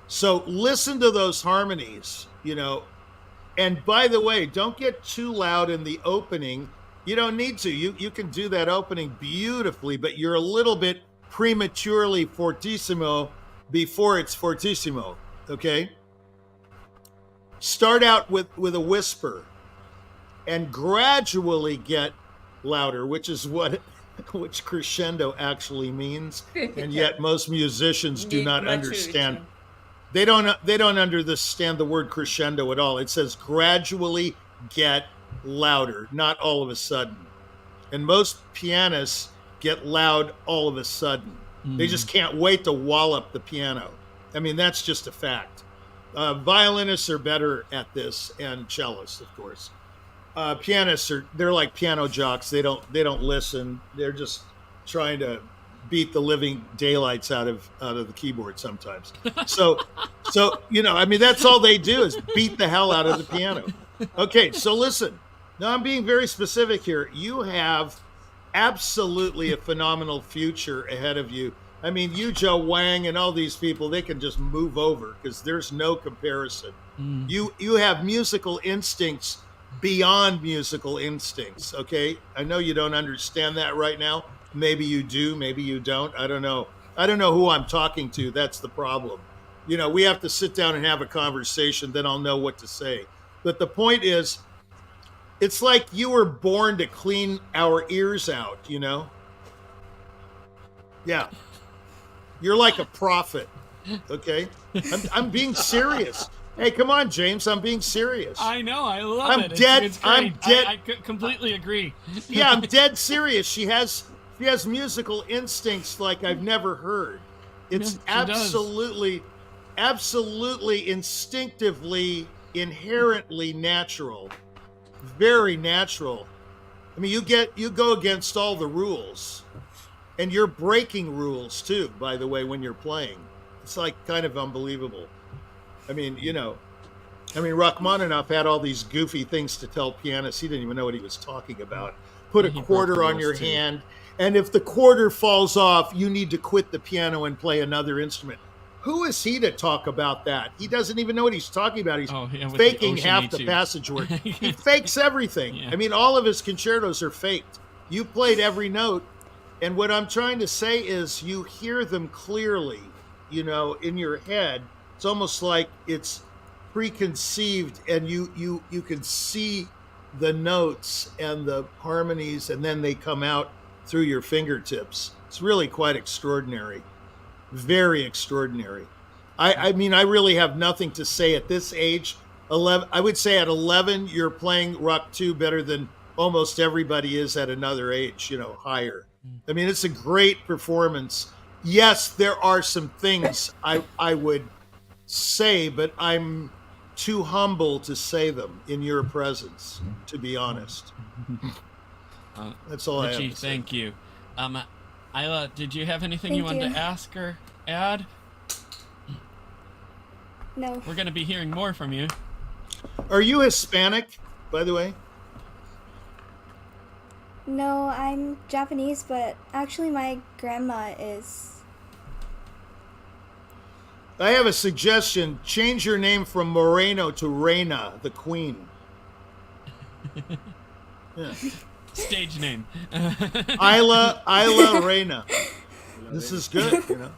So listen to those harmonies, you know. And by the way, don't get too loud in the opening. You don't need to. You can do that opening beautifully, but you're a little bit prematurely fortissimo before it's fortissimo. Okay? Start out with a whisper and gradually get louder, which is which crescendo actually means, and yet most musicians do not understand. They don't understand the word crescendo at all. It says gradually get louder, not all of a sudden. And most pianists get loud all of a sudden. They just can't wait to wallop the piano. I mean, that's just a fact. Violinists are better at this, and cellists, of course. Pianists they're like piano jocks. They don't listen. They're just trying to beat the living daylights out of the keyboard sometimes. So you know, I mean, that's all they do is beat the hell out of the piano. Okay, so listen. Now I'm being very specific here. You have absolutely a phenomenal future ahead of you. I mean, you, Joe Wang, and all these people, they can just move over because there's no comparison. You have musical instincts beyond musical instincts, okay? I know you don't understand that right now. Maybe you do, maybe you don't. I don't know. I don't know who I'm talking to. That's the problem. You know, we have to sit down and have a conversation, then I'll know what to say. But the point is, it's like you were born to clean our ears out, you know? Yeah. You're like a prophet, okay? I'm being serious. Hey, come on, James. I'm being serious. I know. I love it. It's great. I'm dead. I completely agree. Yeah, I'm dead serious. She has musical instincts like I've never heard. It's absolutely instinctively, inherently natural. Very natural. I mean, you go against all the rules. And you're breaking rules too, by the way, when you're playing. It's like kind of unbelievable. I mean, you know, Rachmaninoff had all these goofy things to tell pianists. He didn't even know what he was talking about. Put a quarter on your hand, and if the quarter falls off, you need to quit the piano and play another instrument. Who is he to talk about that? He doesn't even know what he's talking about. He's faking half the passage work. He fakes everything. Yeah. I mean, all of his concertos are faked. You played every note. And what I'm trying to say is you hear them clearly, you know, in your head. It's almost like it's preconceived, and you can see the notes and the harmonies, and then they come out through your fingertips. It's really quite extraordinary. Very extraordinary. I mean, I really have nothing to say at this age. 11, I would say at 11, you're playing Rock 2 better than almost everybody is at another age, you know, higher. I mean, it's a great performance. Yes, there are some things I would say, but I'm too humble to say them in your presence, to be honest. That's all Richie, I have to say. Thank you. Isla, did you have anything you Thank wanted you. to ask or add? No. We're going to be hearing more from you. Are you Hispanic, by the way? No, I'm Japanese, but actually my grandma is. I have a suggestion. Change your name from Moreno to Reina, the queen. Yeah. Stage name. Isla Reina. This is good, you know.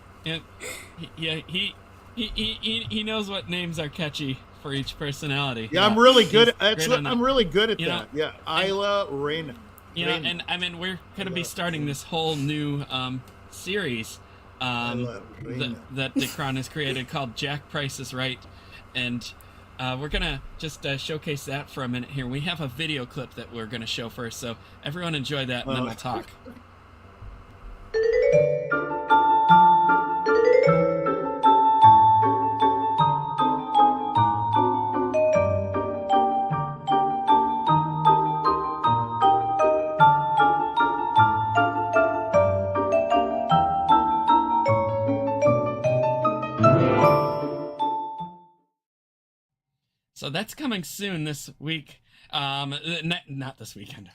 Yeah, he knows what names are catchy for each personality. Yeah, I'm really good. I'm really good at You know, that. Yeah, Isla Reina. You know, and I mean, we're going to be starting this whole new series that Dickran has created called Jack Price is Right. And we're gonna just showcase that for a minute here. We have a video clip that we're gonna show first, so everyone enjoy that, and then we'll talk. So that's coming soon this week. Not this weekend.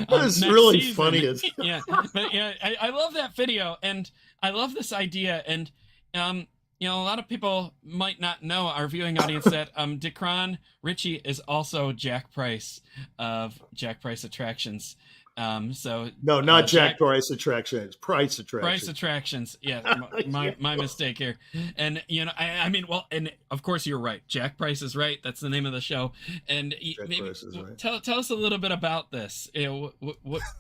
What is really season. funny is yeah, but yeah, I love that video, and I love this idea, and a lot of people might not know, our viewing audience, that Dickran Richie is also Jack Price of Jack Price Attractions. So no, not Jack Price Attractions, Price Attractions. Price Attractions. Yeah, my mistake here. And I mean, well, and of course you're right. Jack Price is right. That's the name of the show. And maybe Price is right. Tell us a little bit about this.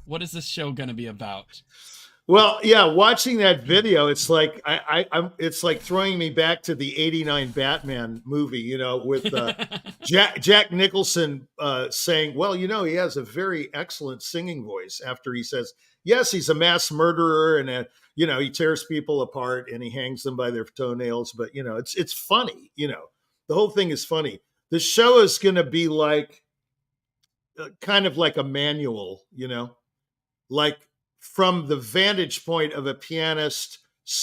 What is this show going to be about? Well, yeah, watching that video, it's like it's like throwing me back to the '89 Batman movie, with Jack Nicholson saying, "Well, he has a very excellent singing voice." After he says, "Yes, he's a mass murderer, and he tears people apart and he hangs them by their toenails." But it's funny. The whole thing is funny. The show is going to be like kind of like a manual, like, from the vantage point of a pianist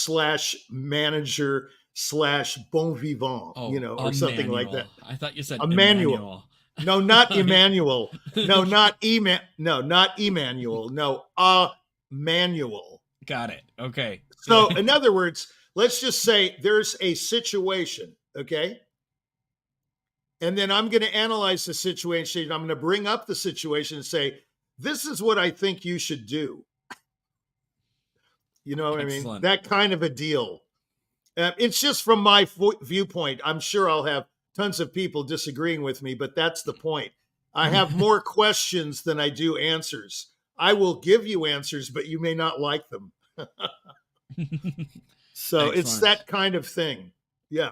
/ manager / bon vivant, or something like that. I thought you said Emmanuel. No, not Emmanuel. No, not Emmanuel. No, a manual. Got it. Okay. So, in other words, let's just say there's a situation, okay? And then I'm going to analyze the situation. I'm going to bring up the situation and say, this is what I think you should do. You know what Excellent. I mean? That kind of a deal. It's just from my viewpoint. I'm sure I'll have tons of people disagreeing with me, but that's the point. I have more questions than I do answers. I will give you answers, but you may not like them. So it's that kind of thing. Yeah.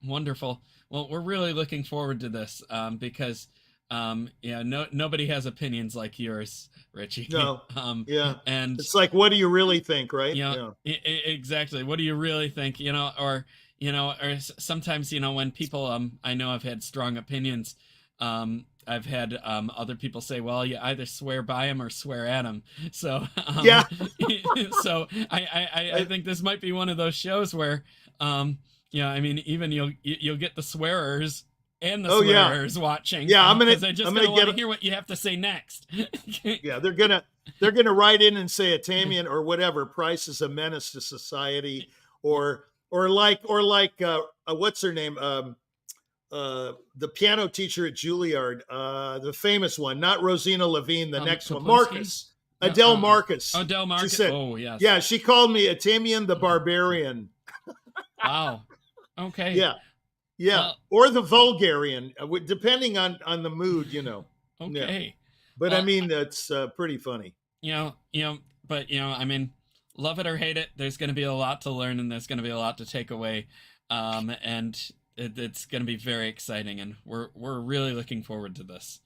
Wonderful. Well, we're really looking forward to this because nobody has opinions like yours, Richie. No. Yeah. And it's like, what do you really think, right? Exactly. What do you really think? Or sometimes, when people, I know I've had strong opinions. I've had other people say, well, you either swear by him or swear at him. So, yeah. So I think this might be one of those shows where, even you'll get the swearers and the swearers watching. Yeah, I'm gonna want to hear what you have to say next. Yeah, they're gonna write in and say Atamian or whatever. Price is a menace to society, or like what's her name? The piano teacher at Juilliard, the famous one, not Rosina Levine. The next one, Marcus. Adele Marcus. Adele Marcus. Said, yes. Yeah, she called me Atamian the Barbarian. Wow. Okay. Yeah. Yeah, or the Vulgarian, depending on the mood, Okay. Yeah. But I mean, that's pretty funny. But I mean, love it or hate it, there's going to be a lot to learn, and there's going to be a lot to take away, and it's going to be very exciting, and we're really looking forward to this.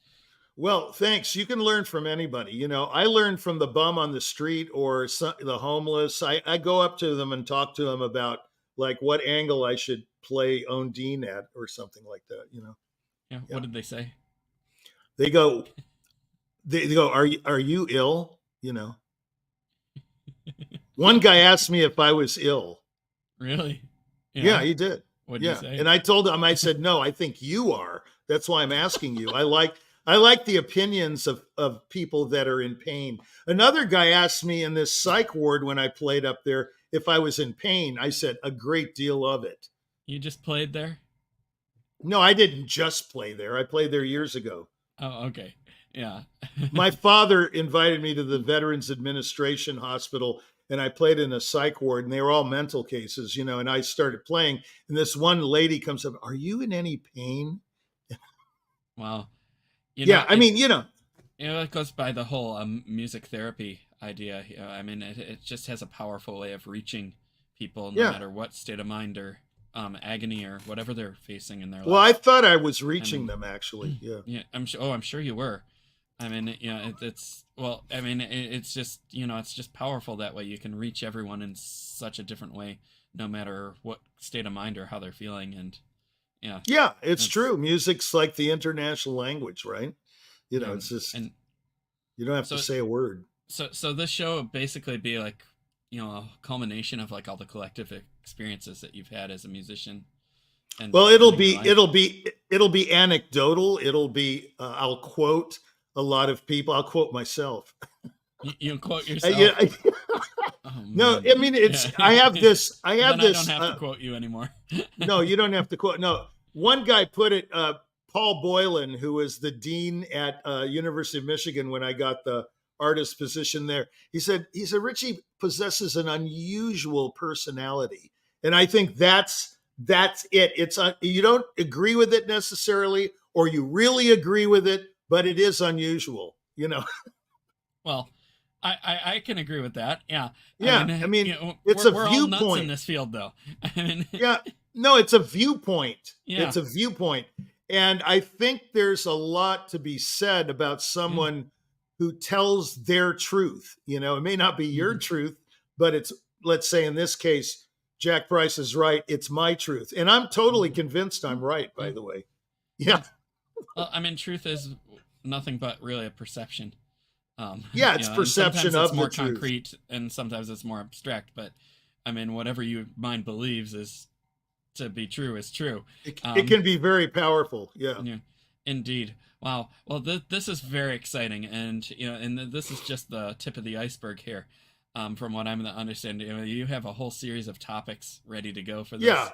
Well, thanks. You can learn from anybody. I learn from the bum on the street or the homeless. I go up to them and talk to them about like what angle I should play Ondine at or something like that, Yeah. What did they say? They go, are you ill? One guy asked me if I was ill. Really? Yeah, he did. What did you say? And I told him, I said, no, I think you are. That's why I'm asking you. I like the opinions of people that are in pain. Another guy asked me in this psych ward when I played up there if I was in pain. I said, a great deal of it. You just played there? No, I didn't just play there. I played there years ago. Oh, okay. Yeah. My father invited me to the Veterans Administration Hospital, and I played in a psych ward, and they were all mental cases, and I started playing, and this one lady comes up, are you in any pain? Wow. It goes by the whole music therapy idea. I mean, it just has a powerful way of reaching people no matter what state of mind or agony or whatever they're facing in their life. Well, I thought I was reaching them actually. Yeah. Yeah, I'm sure. Oh, I'm sure you were. I mean, it's well. I mean, it's just it's just powerful that way. You can reach everyone in such a different way, no matter what state of mind or how they're feeling. And yeah, it's true. Music's like the international language, right? It's just, and you don't have to say a word. So this show would basically be like, a culmination of like all the collective experiences that you've had as a musician. And well, it'll be anecdotal. It'll be I'll quote a lot of people. I'll quote myself. You quote yourself. No, I mean I have this. I don't have to quote you anymore. No, you don't have to quote. No, one guy put it. Paul Boylan, who was the dean at University of Michigan when I got the artist position there, he said Richie possesses an unusual personality, and I think that's it. It's you don't agree with it necessarily, or you really agree with it, but it is unusual. Well, I can agree with that. Yeah. Yeah. I mean, it's a we're viewpoint all nuts in this field, though. Yeah. No, it's a viewpoint. Yeah. It's a viewpoint. And I think there's a lot to be said about someone who tells their truth. It may not be your truth, but it's, let's say in this case, Jack Price is right. It's my truth. And I'm totally convinced I'm right, by the way. Yeah. Well, I mean, truth is nothing but really a perception. Yeah, it's perception of it's more the truth. Concrete, and sometimes it's more abstract. But I mean, whatever your mind believes is to be true is true. It can be very powerful. Yeah. Indeed. Wow. Well, this is very exciting, and this is just the tip of the iceberg here. From what I'm understanding, you have a whole series of topics ready to go for this. Yeah.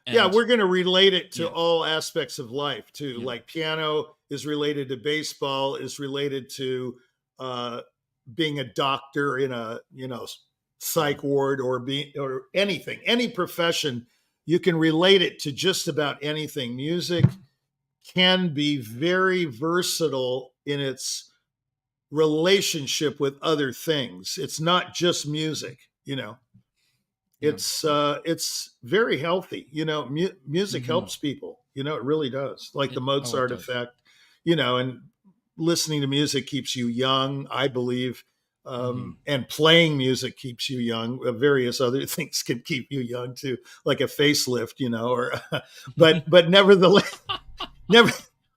Yeah, we're going to relate it to all aspects of life too. Yeah. Like piano is related to baseball, is related to being a doctor in a psych ward, or anything, any profession. You can relate it to just about anything. Music can be very versatile in its relationship with other things. It's not just music, It's very healthy. Music helps people. It really does. Like the Mozart effect, and listening to music keeps you young, I believe. And playing music keeps you young. Various other things can keep you young too, like a facelift, but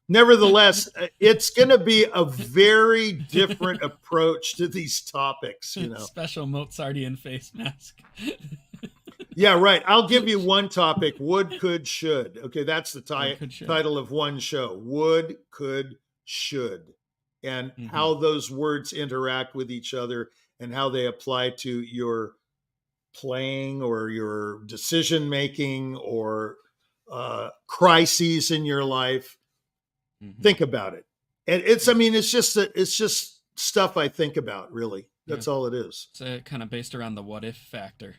nevertheless, it's going to be a very different approach to these topics, Special Mozartian face mask. Yeah, right. I'll give you one topic: would, could, should. Okay, that's the title of one show: would, could, should. And how those words interact with each other and how they apply to your playing or your decision making or crises in your life. Think about it. And it's just stuff I think about, really. That's all it is. It's kind of based around the what if factor.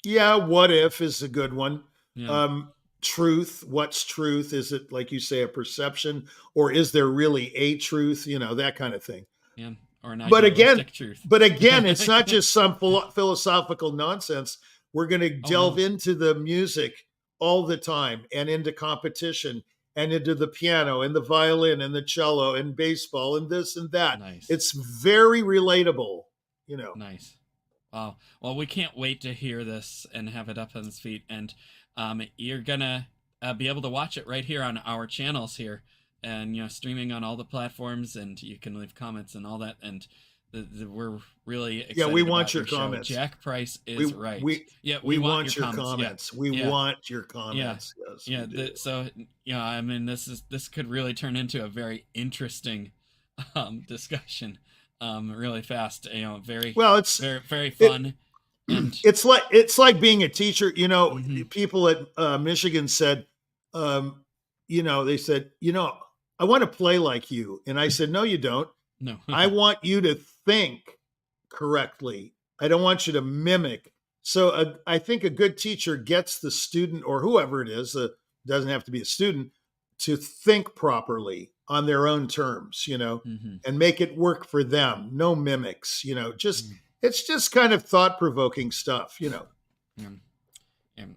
Yeah, what if is a good one. Yeah. Truth, what's truth? Is it, like you say, a perception, or is there really a truth? That kind of thing. Yeah, or an idealistic truth. But again, it's not just some philosophical nonsense. We're going to delve into the music all the time, and into competition, and into the piano and the violin and the cello and baseball and this and that. Nice. It's very relatable, Nice. Wow. Well, we can't wait to hear this and have it up on its feet. And you're gonna be able to watch it right here on our channels here, and streaming on all the platforms, and you can leave comments and all that. And we're really excited. Yeah, we want your comments. Jack Price is right. We want your comments. We want your comments. Yeah. Yes, so I mean, this could really turn into a very interesting discussion. Really fast. Very well. It's very, very fun. And it's like being a teacher. People at Michigan said, they said, I want to play like you, and I said, no, you don't. No, I want you to think correctly. I don't want you to mimic. So I think a good teacher gets the student, or whoever it is, doesn't have to be a student, to think properly on their own terms, and make it work for them. No mimics, it's just kind of thought-provoking stuff, Yeah.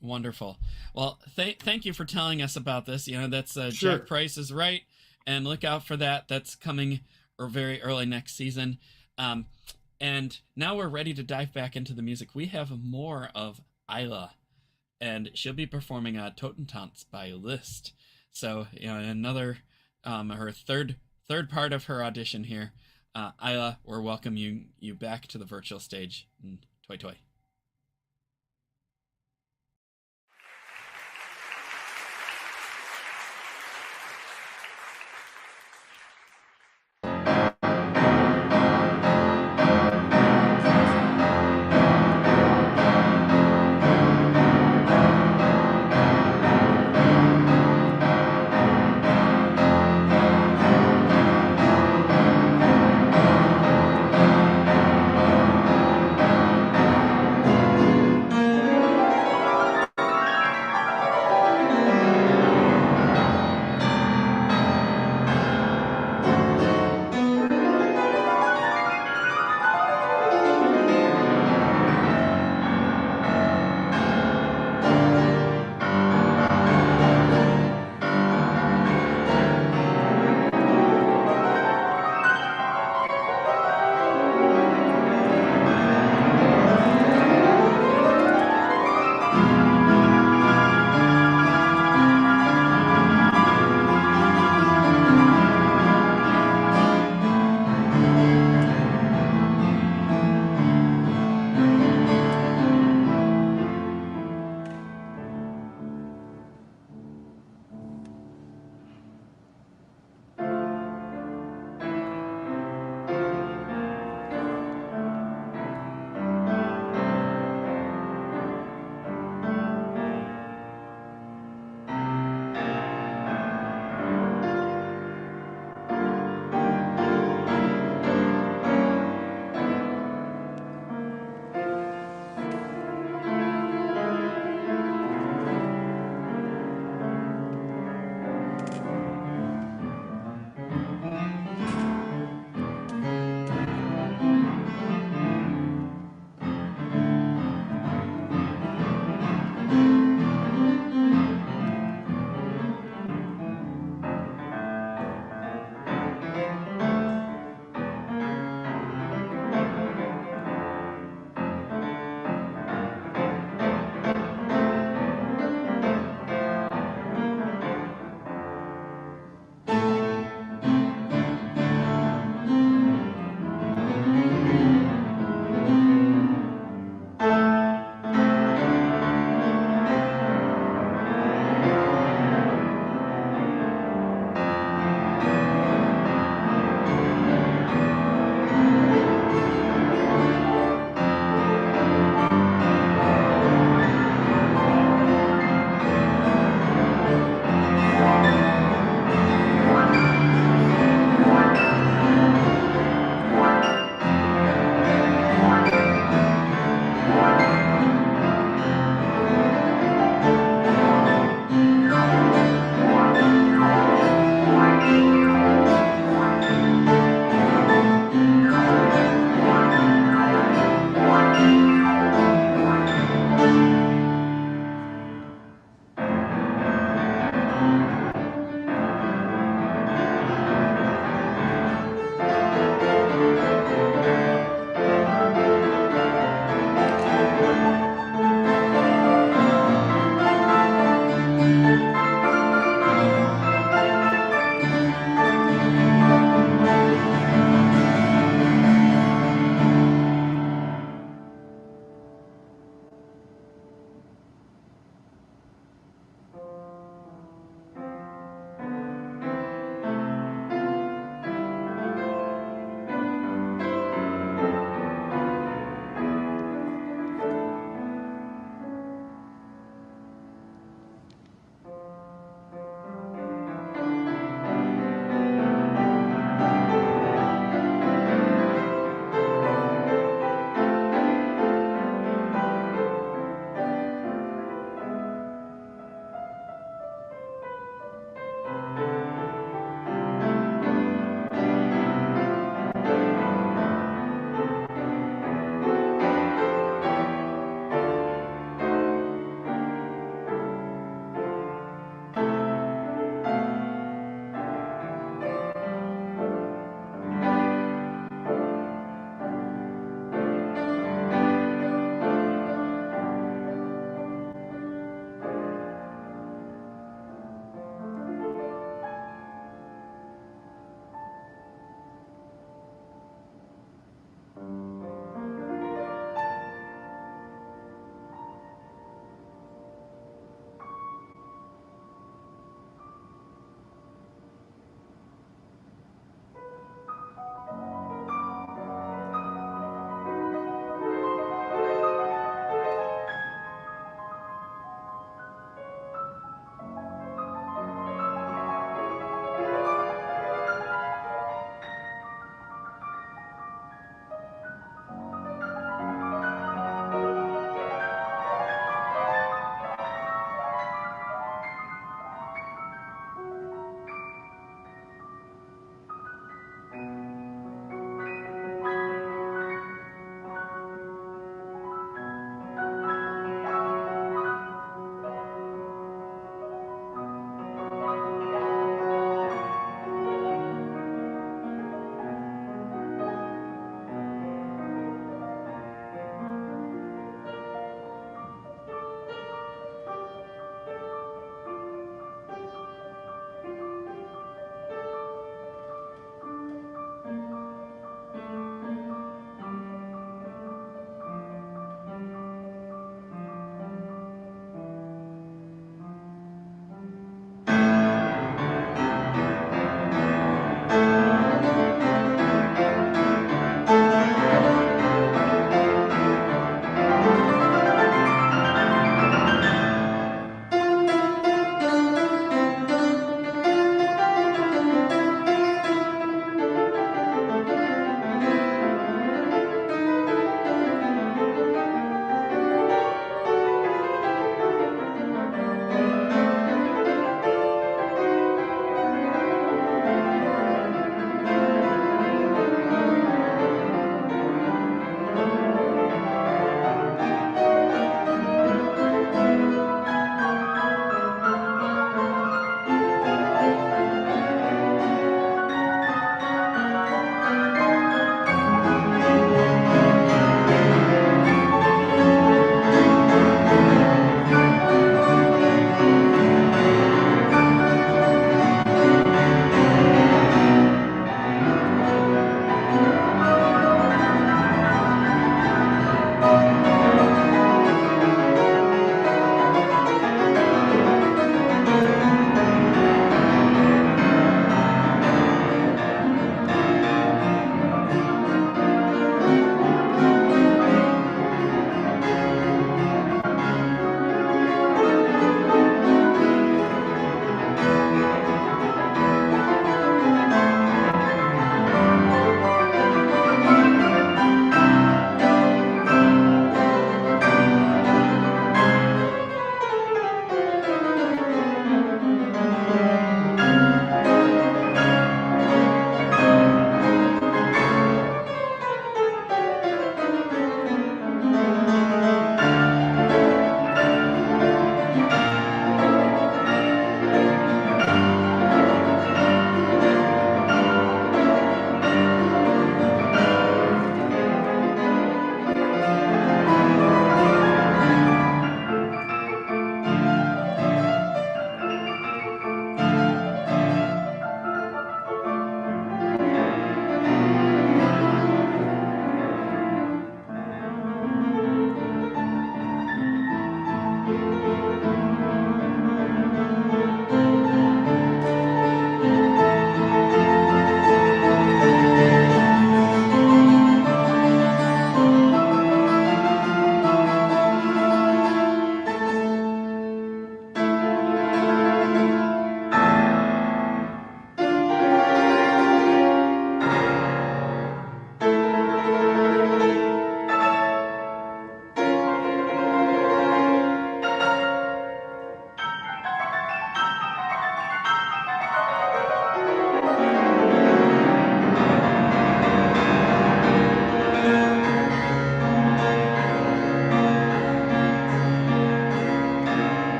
Wonderful. Well, thank you for telling us about this. You know, that's Sure. Jack Price is right, and look out for that. That's coming very early next season. And now we're ready to dive back into the music. We have more of Isla, and she'll be performing Totentanz by Liszt. So, you know, another her third part of her audition here. Isla, we're welcoming you back to the virtual stage. Toi toi.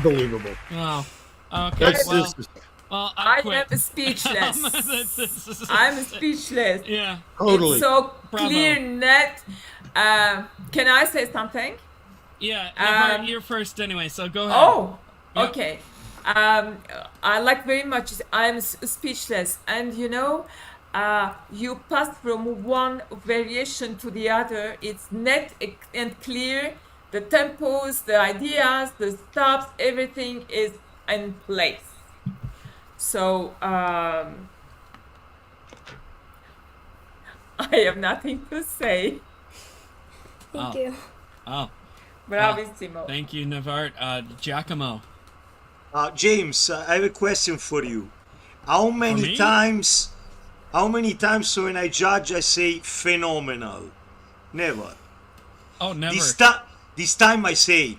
unbelievable. Wow. Okay. That's Well, just well, I quit. am speechless. I'm speechless. Yeah. totally. It's so Bravo. clear, net. Can I say something? Yeah. Navarre, you're first anyway, so go ahead. Oh, Yep. okay. I like very much. I'm speechless, and you know, you pass from one variation to the other. It's net and clear. The tempos, the ideas, the stops, everything is in place. So I have nothing to say. Thank Oh. you. Oh. Bravissimo. Thank you, Navarre. Giacomo. James, I have a question for you. How many me? times when I judge I say phenomenal? Never. Oh, never. This time I say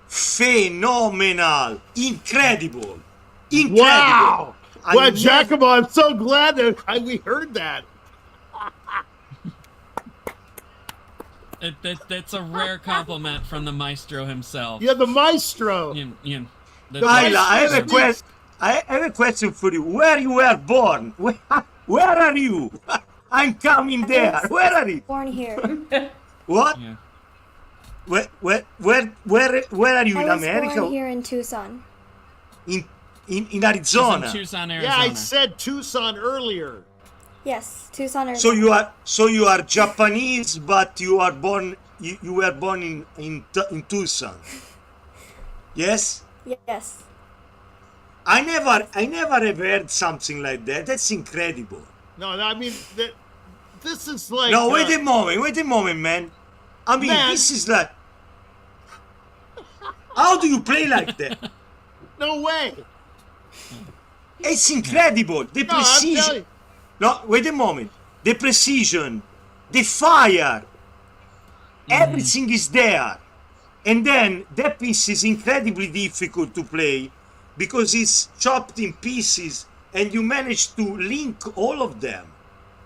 phenomenal, incredible. Wow. I Well, never- Giacomo, I'm so glad that we heard that. That's a rare compliment from the maestro himself. You're the maestro. The Laila, I have a Maestro. question. I have a question for you. Where you were born? Where are you? I'm coming there. Where are you? Born here. What? Yeah. Where are you I in was America? born here in Tucson. In He's in Arizona. Tucson, Arizona. Yeah, I said Tucson earlier. Yes, Tucson, So Arizona. you are Japanese, but you were born in Tucson. Yes. Yes. I never have heard something like that. That's incredible. No, I mean this is like. No, wait a moment, man. I mean, Man. this is like. How do you play like that? No way. It's incredible. The No, I'm telling precision. you. No, wait a moment. The precision, the fire, everything is there. And then that piece is incredibly difficult to play because it's chopped in pieces and you manage to link all of them.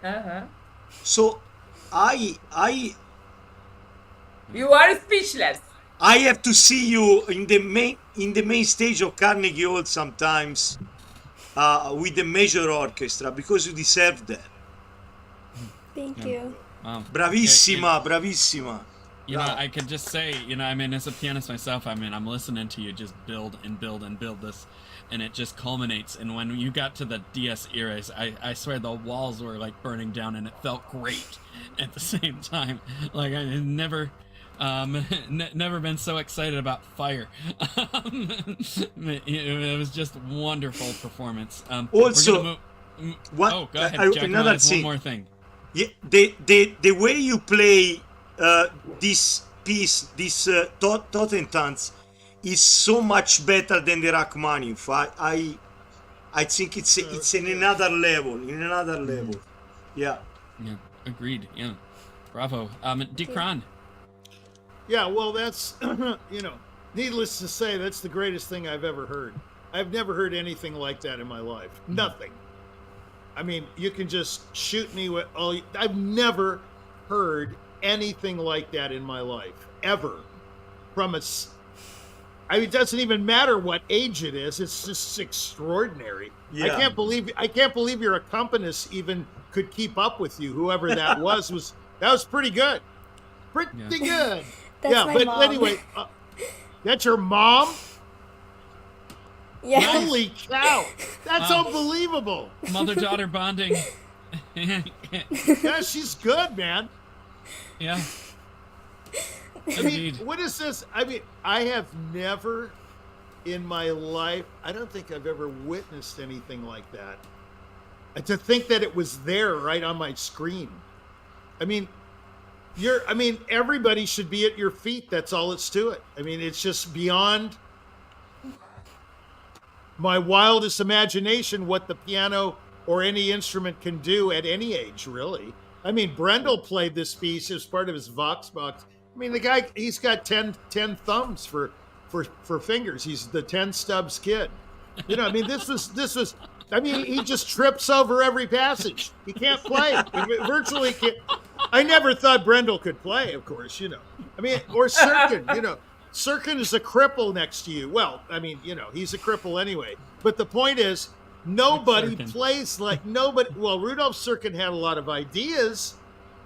Uh-huh. So I You are speechless. have to see you in the main stage of Carnegie Hall sometimes with the major orchestra because you deserve that. Thank you. Wow. Bravissima, bravissima. You know, I could just say, I mean, as a pianist myself, I mean, I'm listening to you just build and build and build this, and it just culminates. And when you got to the DS eras, I swear the walls were like burning down, and it felt great at the same time. Like I had never been so excited about fire. It was just wonderful performance. Also, what? Oh, go ahead, Jack. Another One thing. more thing. Yeah, the way you play this piece, this Totentanz, is so much better than the Rachmaninoff. I think it's in another level. Yeah. Yeah, agreed. Yeah, bravo. Dickran. Yeah, well, that's needless to say, that's the greatest thing I've ever heard. I've never heard anything like that in my life. Nothing. I mean, you can just shoot me with I've never heard anything like that in my life ever. I mean, it doesn't even matter what age it is. It's just extraordinary. Yeah. I can't believe your accompanist even could keep up with you. Whoever that was pretty good. Pretty good. That's yeah, my but mom. anyway, that's your mom? Yeah. Holy cow. That's unbelievable. Mother-daughter bonding. Yeah, she's good, man. Yeah. I mean, what is this? I mean, I have never in my life, I don't think I've ever witnessed anything like that. And to think that it was there right on my screen. I mean, everybody should be at your feet. That's all it's to it. I mean, it's just beyond my wildest imagination what the piano or any instrument can do at any age, really. I mean, Brendel played this piece as part of his Vox box. I mean, the guy, he's got 10 thumbs for fingers. He's the 10 stubs kid. I mean, this was, I mean, he just trips over every passage. He can't play. He virtually can't. I never thought Brendel could play, of course, I mean, or Sirkin, Sirkin is a cripple next to you. Well, I mean, he's a cripple anyway. But the point is, nobody plays like nobody. Well, Rudolf Sirkin had a lot of ideas,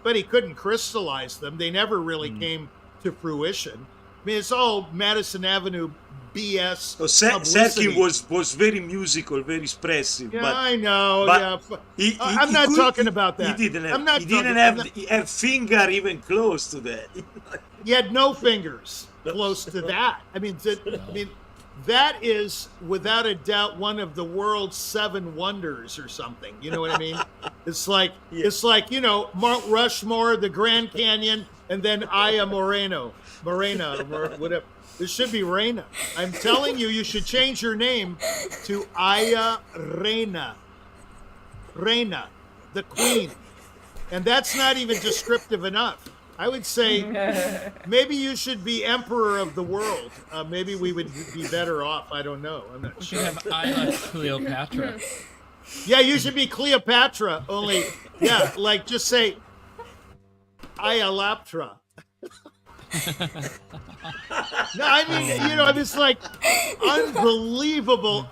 but he couldn't crystallize them. They never really came to fruition. I mean, it's all Madison Avenue BS. So Sirkin was very musical, very expressive. Yeah, but, I know. But yeah, I'm not talking about that. He didn't have a finger even close to that. He had no fingers close to that. I mean, that is without a doubt one of the world's 7 wonders or something. You know what I mean? It's like Mount Rushmore, the Grand Canyon, and then Aya Morena, or whatever. This should be Reina. I'm telling you, you should change your name to Aya Reina. Reina, the queen. And that's not even descriptive enough. I would say maybe you should be emperor of the world. Maybe we would be better off. I don't know. I'm not We sure. should have Isla Cleopatra. Yeah, you should be Cleopatra. Only, yeah, like just say Ialaptra. No, I mean, it's like unbelievable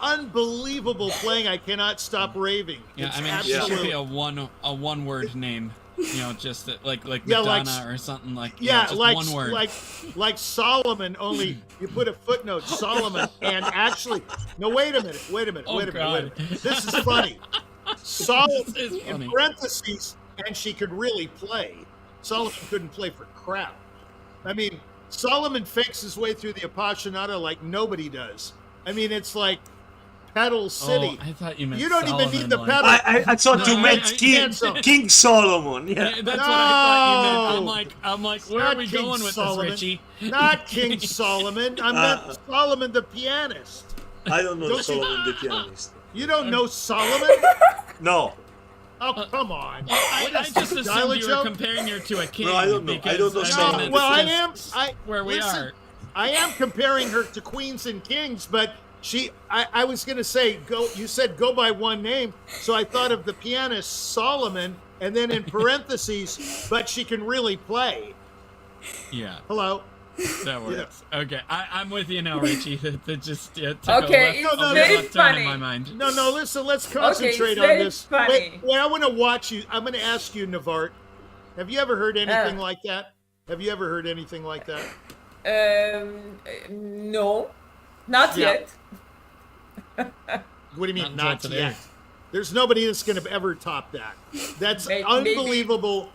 playing. I cannot stop raving. Yeah, It's I mean, it should be a one word name. Just like Yeah, Madonna or something like. Yeah, just like one word. like Solomon. Only you put a footnote, Solomon, and actually, no. Wait a minute. Wait a minute. This is funny. Solomon This is funny. in parentheses, and she could really play. Solomon couldn't play for crap. I mean, Solomon fakes his way through the Appassionata like nobody does. I mean, it's like pedal city. Oh, I thought you meant You don't even need the Solomon, pedal. I thought you meant King Solomon. Yeah. That's what I thought you meant. I'm like, where Not are we King going with Solomon. this, Richie? Not King Solomon. I meant Solomon the pianist. I don't know Solomon the pianist. You don't know Solomon? No. Oh, come on. I just assumed you were comparing her to a king. No, I don't know. I don't know Solomon. Well, I that's am. where we are. I am comparing her to queens and kings, but I was going to say, you said go by one name, so I thought of the pianist Solomon, and then in parentheses, but she can really play. Yeah. Hello? That works. Yeah. Okay, I'm with you now, Richie. That just took okay, a very left turn funny. in my mind. No, listen, let's concentrate on this. Funny. Wait, I want to watch you. I'm going to ask you, Navart, have you ever heard anything like that? Have you ever heard anything like that? No, not yet. What do you mean, Not not yet? There's nobody that's going to ever top that. That's unbelievable.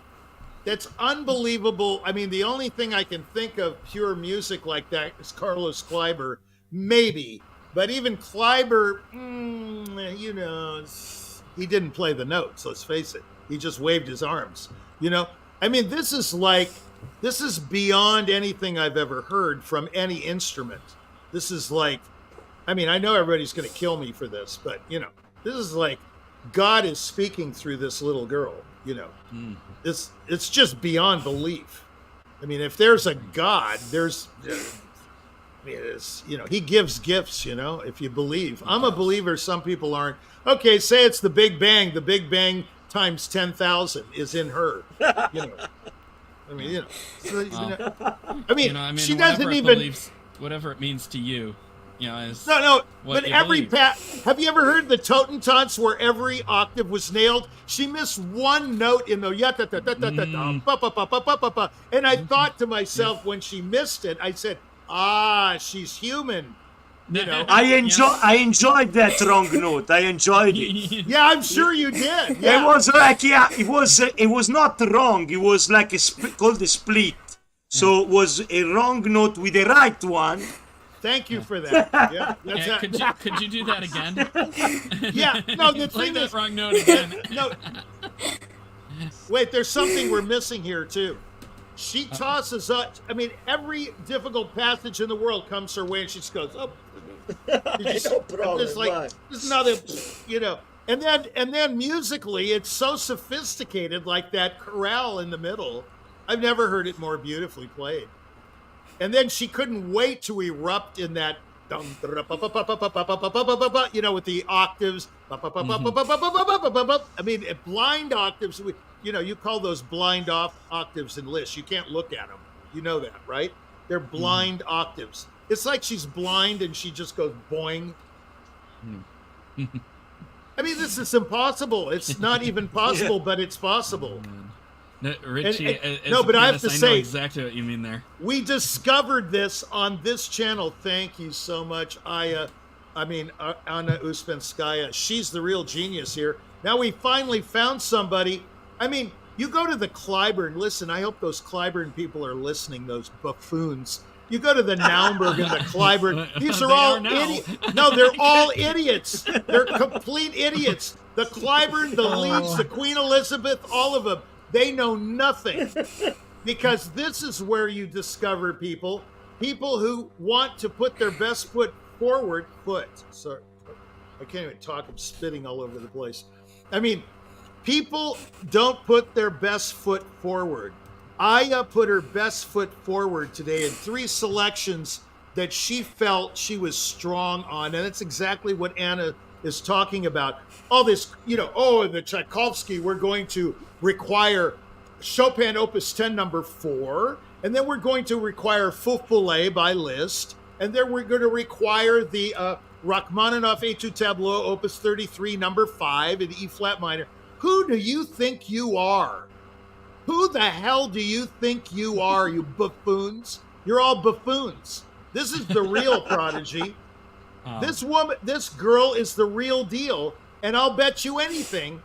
That's unbelievable. I mean, the only thing I can think of pure music like that is Carlos Kleiber, maybe. But even Kleiber, he didn't play the notes, let's face it. He just waved his arms, I mean, this is beyond anything I've ever heard from any instrument. This is like, I mean, I know everybody's going to kill me for this, but, this is like God is speaking through this little girl, It's just beyond belief. I mean, if there's a God, he gives gifts, if you believe. I'm a believer, some people aren't. Okay, say it's the Big Bang. The Big Bang times 10,000 is in her, I mean, she doesn't even... Whatever it means to you. No. But have you ever heard the Totentanz where every octave was nailed? She missed one note in the and I thought to myself when she missed it, I said, she's human. I enjoyed that wrong note. I enjoyed it. Yeah, I'm sure you did. Yeah. It was like it was not wrong. It was like called a split. So it was a wrong note with a right one. Thank you for that. Yeah, could you do that again? Yeah, no, the Play thing that is, wrong note again. No. Wait, there's something we're missing here too. She tosses up. I mean, every difficult passage in the world comes her way, and she just goes, "Oh, no problem." It's like there's another, And then musically, it's so sophisticated, like that chorale in the middle. I've never heard it more beautifully played. And then she couldn't wait to erupt in that, with the octaves. I mean, blind octaves. You call those blind octaves in Liszt. You can't look at them. You know that, right? They're blind octaves. It's like she's blind and she just goes boing. I mean, this is impossible. It's not even possible, but it's possible. No, Richie, but I have to I know say, exactly what you mean there. we discovered this on this channel. Thank you so much, Anna Uspenskaya. She's the real genius here. Now we finally found somebody. I mean, you go to the Clyburn. Listen, I hope those Clyburn people are listening, those buffoons. You go to the Naumburg and the Clyburn. These are all idiots. No, they're all idiots. They're complete idiots. The Clyburn, the Leeds, the Queen Elizabeth, all of them. They know nothing. Because this is where you discover people who want to put their best foot forward. Sorry, I can't even talk. I'm spitting all over the place. I mean, people don't put their best foot forward. Aya put her best foot forward today in 3 selections that she felt she was strong on. And that's exactly what Anna is talking about. All this, in the Tchaikovsky, we're going to require Chopin Opus 10 number 4, and then we're going to require Fufule by Liszt, and then we're going to require the Rachmaninoff Etude Tableau Opus 33 number 5 in E flat minor. Who do you think you are? Who the hell do you think you are, you buffoons? You're all buffoons. This is the real prodigy. This girl is the real deal. And I'll bet you anything,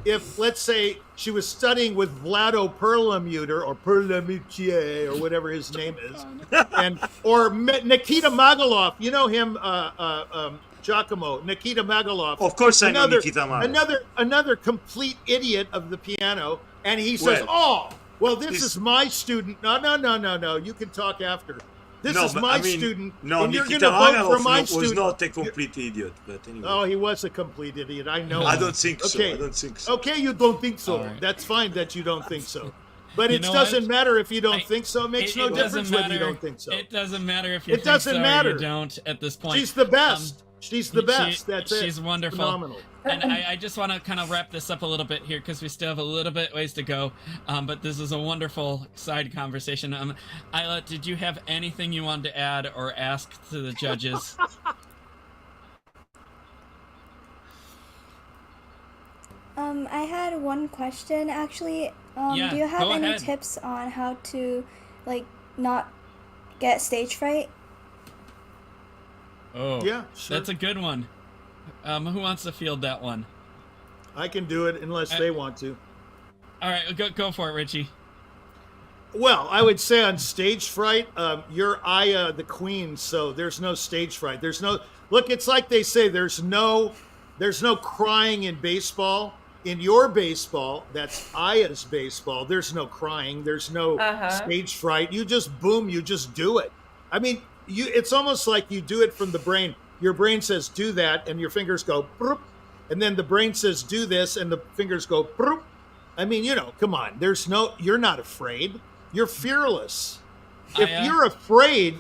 if, let's say, she was studying with Vlado Perlmutter or Perlmutter or whatever his name is, or Nikita Magalov. You know him, Giacomo, Nikita Magalov. Of course I know Nikita Magalov. Another complete idiot of the piano. And he says, this is my student. No. You can talk after. This is my student. No, and Nikita you're going to vote for my Magalov was not a complete idiot. But anyway. Oh, he was a complete idiot. I know. I don't think so. I don't think so. Okay, you don't think so. Right. That's fine that you don't think so. But it know doesn't what? matter if you don't think so. It makes no difference whether you don't think so. It doesn't matter if you It think doesn't so matter. or you don't at this point. She's the best. She's the best. That's it. She's wonderful. Phenomenal. And I just want to kind of wrap this up a little bit here because we still have a little bit ways to go. But this is a wonderful side conversation. Isla, did you have anything you wanted to add or ask to the judges? I had one question actually. Yeah, do you have go any ahead. tips on how to not get stage fright? Oh, Yeah, sure. that's a good one. Who wants to field that one? I can do it unless they want to. All right, go for it, Richie. Well, I would say on stage fright, you're Aya the queen, so there's no stage fright. There's no look. It's like they say there's no crying in baseball. In your baseball, that's Aya's baseball. There's no crying. There's no stage fright. You just boom. You just do it. I mean, it's almost like you do it from the brain. Your brain says do that, and your fingers go broop, and then the brain says do this, and the fingers go broop. I mean, come on. You're not afraid. You're fearless. If you're afraid,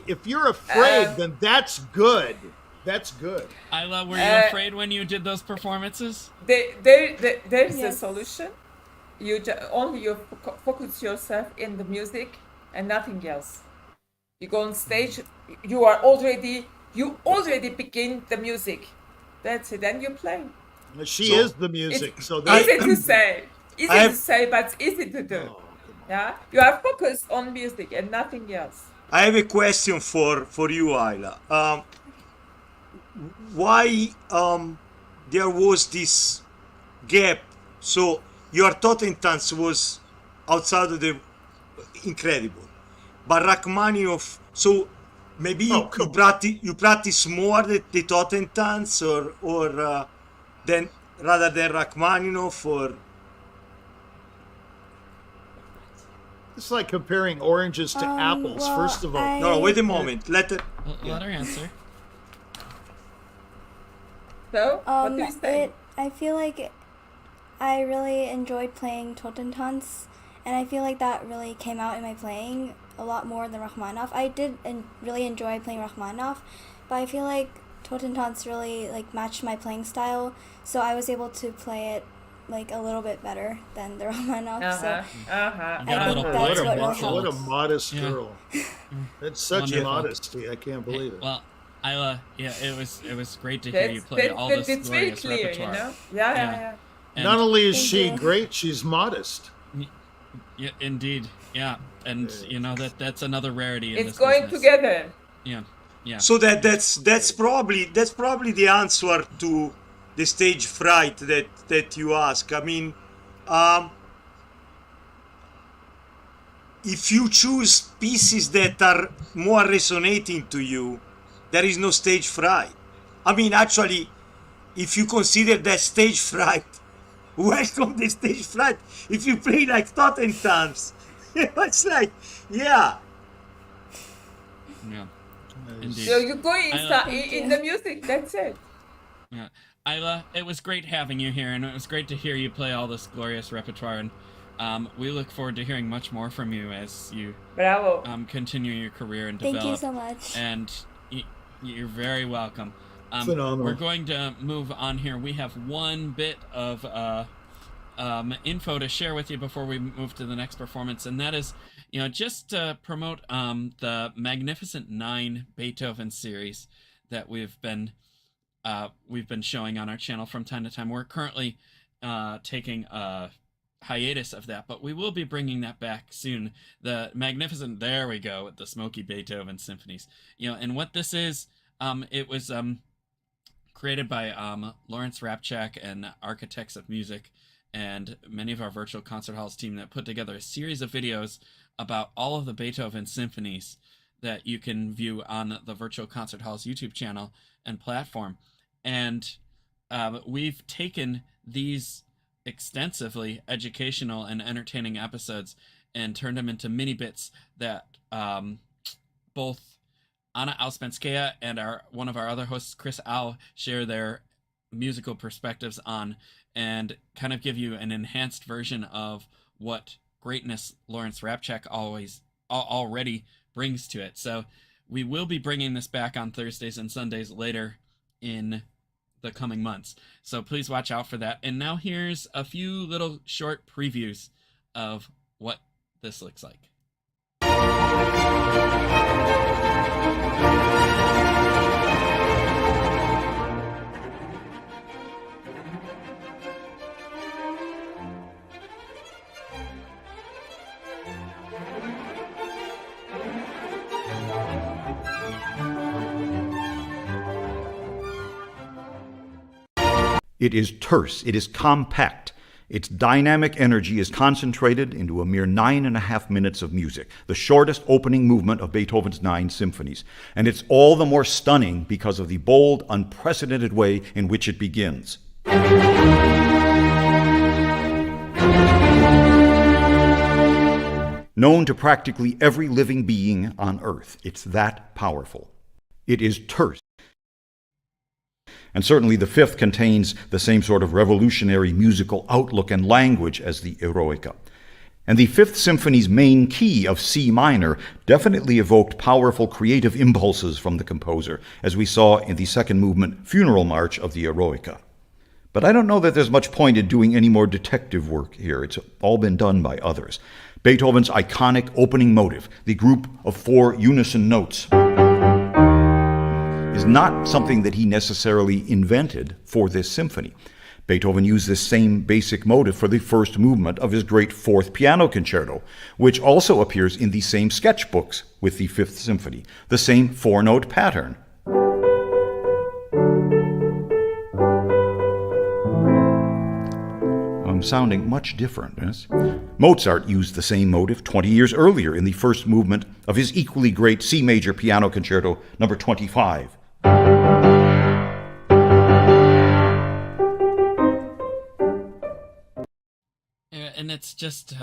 then that's good. That's good. Isla, were you afraid when you did those performances? There's Yes. a solution. You focus yourself in the music and nothing else. You go on stage. You already begin the music. That's it. Then you play. She is the music. So Easy to say. To say, but it's easy to do. Yeah, you are focused on music and nothing else. I have a question for you, Ayla. Why there was this gap? So your Totentanz was outside of the incredible, but Rachmaninoff. So maybe you practice more the Totentanz or then rather than Rachmaninoff or. It's like comparing oranges to apples. well, First of all, No, wait a moment. Let Let her answer. So, what do you say? I feel like I really enjoyed playing Totentanz, and I feel like that really came out in my playing a lot more than Rachmaninoff. I did really enjoy playing Rachmaninoff, but I feel like Totentanz really matched my playing style, so I was able to play it like a little bit better than the Rachmaninoff. So Uh-huh. You got a I little think boy that's or what girl. really helped. What a modest Yeah. girl. That's such Wonderful. modesty. I can't believe it. Well, Isla, yeah, it was great to hear you That's, play that's, all that's, this it's very glorious clear, repertoire. you know? Yeah, Yeah. yeah, yeah. And, Not only is Thank she you. great, she's modest. yeah, indeed, yeah, and you know that's another rarity in It's this going business. together. Yeah, yeah. So that's probably the answer to the stage fright that you ask. I mean, if you choose pieces that are more resonating to you, there is no stage fright. I mean, actually, if you consider that stage fright, welcome the stage fright. If you play like Tottentums, it's like, yeah. Yeah. Indeed. So you go inside Thank in you. the music, that's it. Yeah. Isla, it was great having you here, and it was great to hear you play all this glorious repertoire. And we look forward to hearing much more from you as you Bravo. continue your career and Thank develop. you so much. And you're very welcome. Phenomenal. We're going to move on here. We have one bit of info to share with you before we move to the next performance, and that is, just to promote the Magnificent 9 Beethoven series that we've been showing on our channel from time to time. We're currently taking a hiatus of that, but we will be bringing that back soon. The Magnificent, there we go, with the Smoky Beethoven symphonies. And what this is, it was created by Lawrence Rapchak and Architects of Music and many of our virtual concert halls team that put together a series of videos about all of the Beethoven symphonies that you can view on the Virtual Concert Hall's YouTube channel and platform. And we've taken these extensively educational and entertaining episodes and turned them into mini bits that both Anna Auspenskaya and one of our other hosts, Chris Au, share their musical perspectives on, and kind of give you an enhanced version of what greatness Lawrence Rapchak already brings to it. So we will be bringing this back on Thursdays and Sundays later in the coming months. So please watch out for that. And now here's a few little short previews of what this looks like. It is terse, it is compact. Its dynamic energy is concentrated into a mere 9.5 minutes of music, the shortest opening movement of Beethoven's 9 symphonies. And it's all the more stunning because of the bold, unprecedented way in which it begins. Known to practically every living being on earth. It's that powerful. It is terse. And certainly the fifth contains the same sort of revolutionary musical outlook and language as the Eroica. And the Fifth Symphony's main key of C minor definitely evoked powerful creative impulses from the composer, as we saw in the second movement Funeral March of the Eroica. But I don't know that there's much point in doing any more detective work here. It's all been done by others. Beethoven's iconic opening motive, the group of 4 unison notes, is not something that he necessarily invented for this symphony. Beethoven used this same basic motive for the first movement of his great Fourth Piano Concerto, which also appears in the same sketchbooks with the Fifth Symphony, the same 4-note pattern. I'm sounding much different, yes? Mozart used the same motive 20 years earlier in the first movement of his equally great C major Piano Concerto, number 25. And it's just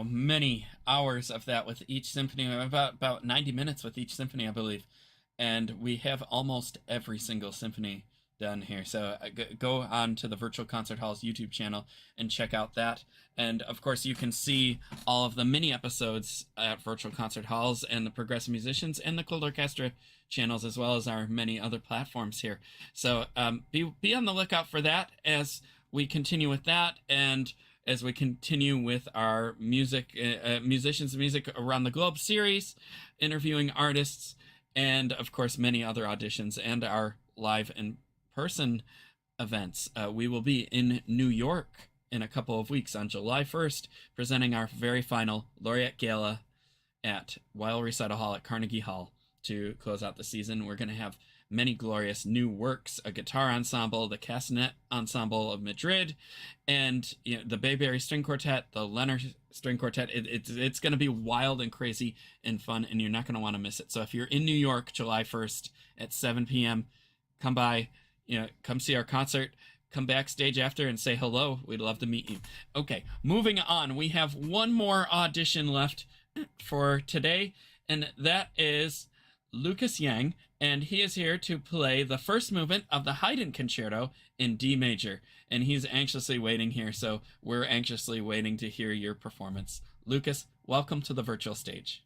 many hours of that with each symphony, about 90 minutes with each symphony, I believe, and we have almost every single symphony done here. So go on to the Virtual Concert Hall's YouTube channel and check out that. And of course, you can see all of the mini episodes at Virtual Concert Halls and the Progressive Musicians and the colORCHESTRA channels, as well as our many other platforms here. So be on the lookout for that, as we continue with that, and as we continue with our musicians and music around the globe series, interviewing artists, and of course many other auditions and our live in person events. We will be in New York in a couple of weeks on July 1st, presenting our very final Laureate Gala at Weill Recital Hall at Carnegie Hall to close out the season. We're going to have many glorious new works, a guitar ensemble, the Castanet Ensemble of Madrid, and the Bayberry String Quartet, the Leonard String Quartet. It's going to be wild and crazy and fun, and you're not going to want to miss it. So if you're in New York, July 1st at 7 p.m., come by, come see our concert. Come backstage after and say hello. We'd love to meet you. Okay, moving on. We have one more audition left for today, and that is Lucas Yang, and he is here to play the first movement of the Haydn Concerto in D major, and he's anxiously waiting here, so we're anxiously waiting to hear your performance. Lucas, welcome to the virtual stage.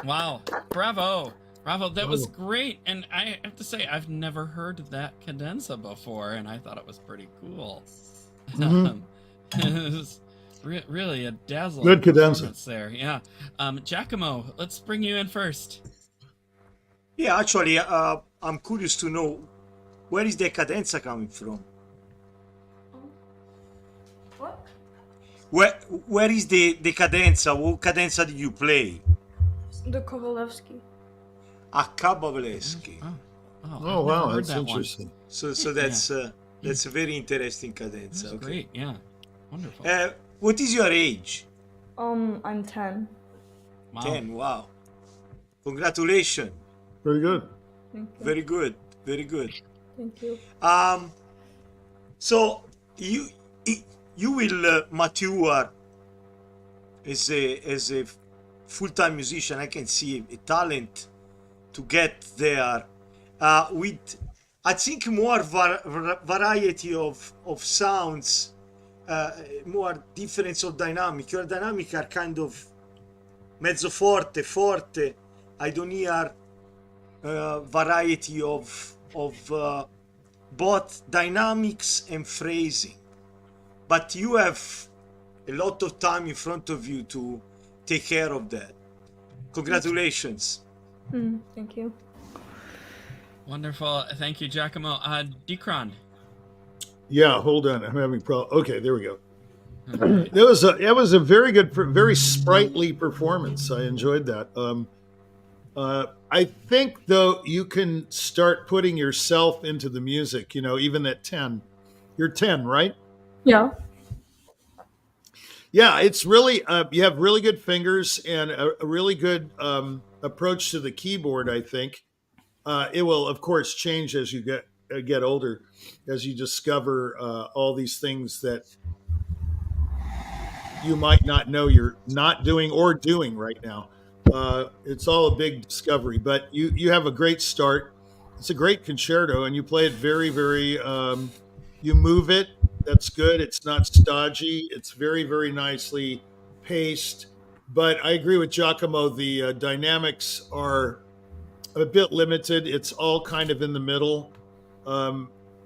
Wow. Bravo. Bravo. That was great. And I have to say, I've never heard that cadenza before, and I thought it was pretty cool. It was really a dazzling Good cadenza performance there. Yeah. Giacomo, let's bring you in first. Yeah, actually, I'm curious to know, where is the cadenza coming from? What? Where is the cadenza? What cadenza did you play? The Kovalevsky. Kabalevsky. Oh wow, that's interesting. So that's a very interesting cadenza. That's great. Yeah. Wonderful. What is your age? I'm 10. Wow. 10. Wow. Congratulations. Very good. Thank you. Very good. Very good. Thank you. So you will mature as a full-time musician. I can see a talent to get there with, I think, more variety of sounds, more difference of dynamic. Your dynamic are kind of mezzo forte, forte. I don't hear variety of both dynamics and phrasing, but you have a lot of time in front of you to take care of that. Congratulations. Thank you. Wonderful. Thank you, Giacomo. Dickran. Yeah, hold on. I'm having problem. Okay, there we go. That was a very good, very sprightly performance. I enjoyed that. I think, though, you can start putting yourself into the music, even at 10. You're 10, right? Yeah. Yeah, it's really, you have really good fingers and a really good approach to the keyboard, I think. It will, of course, change as you get older, as you discover all these things that you might not know you're not doing or doing right now. It's all a big discovery, but you have a great start. It's a great concerto, and you play it very, very, you move it. That's good. It's not stodgy. It's very, very nicely paced. But I agree with Giacomo. The dynamics are a bit limited. It's all kind of in the middle.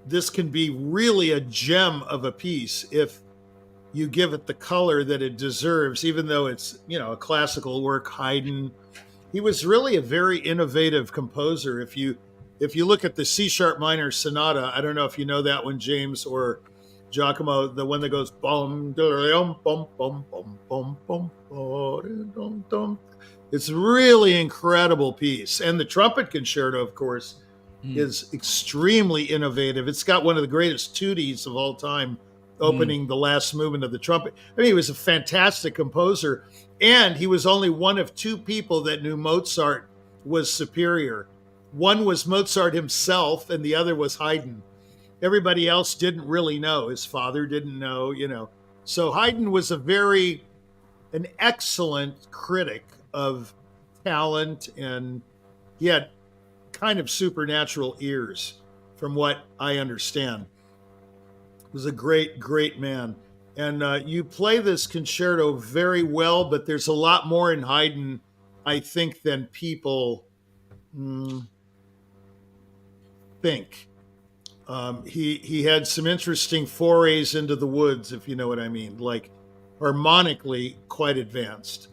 This can be really a gem of a piece if you give it the color that it deserves, even though it's, a classical work. Haydn, he was really a very innovative composer. If you look at the C sharp minor sonata, I don't know if you know that one, James or Giacomo, the one that goes bum bum bum bum bum bum bum bum. It's a really incredible piece. And the trumpet concerto, of course, is extremely innovative. It's got one of the greatest tutis of all time, opening the last movement of the trumpet. I mean, he was a fantastic composer, and he was only one of two people that knew Mozart was superior. One was Mozart himself, and the other was Haydn. Everybody else didn't really know. His father didn't know, So Haydn was an excellent critic of talent, and he had kind of supernatural ears, from what I understand. Was a great, great man. And you play this concerto very well, but there's a lot more in Haydn, I think, than people think. He had some interesting forays into the woods, if you know what I mean, like harmonically quite advanced,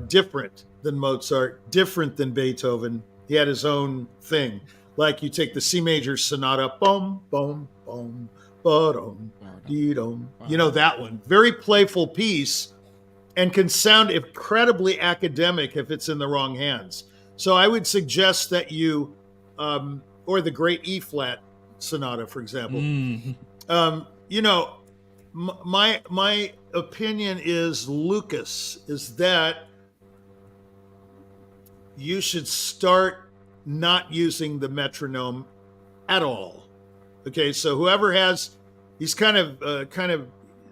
different than Mozart, different than Beethoven. He had his own thing. Like you take the C major sonata, boom, boom, boom, ba-dum, dee-dum. That one. Very playful piece, and can sound incredibly academic if it's in the wrong hands. So I would suggest that you, or the great E flat sonata, for example. My opinion is, Lucas, is that you should start not using the metronome at all. Okay, so whoever he's kind of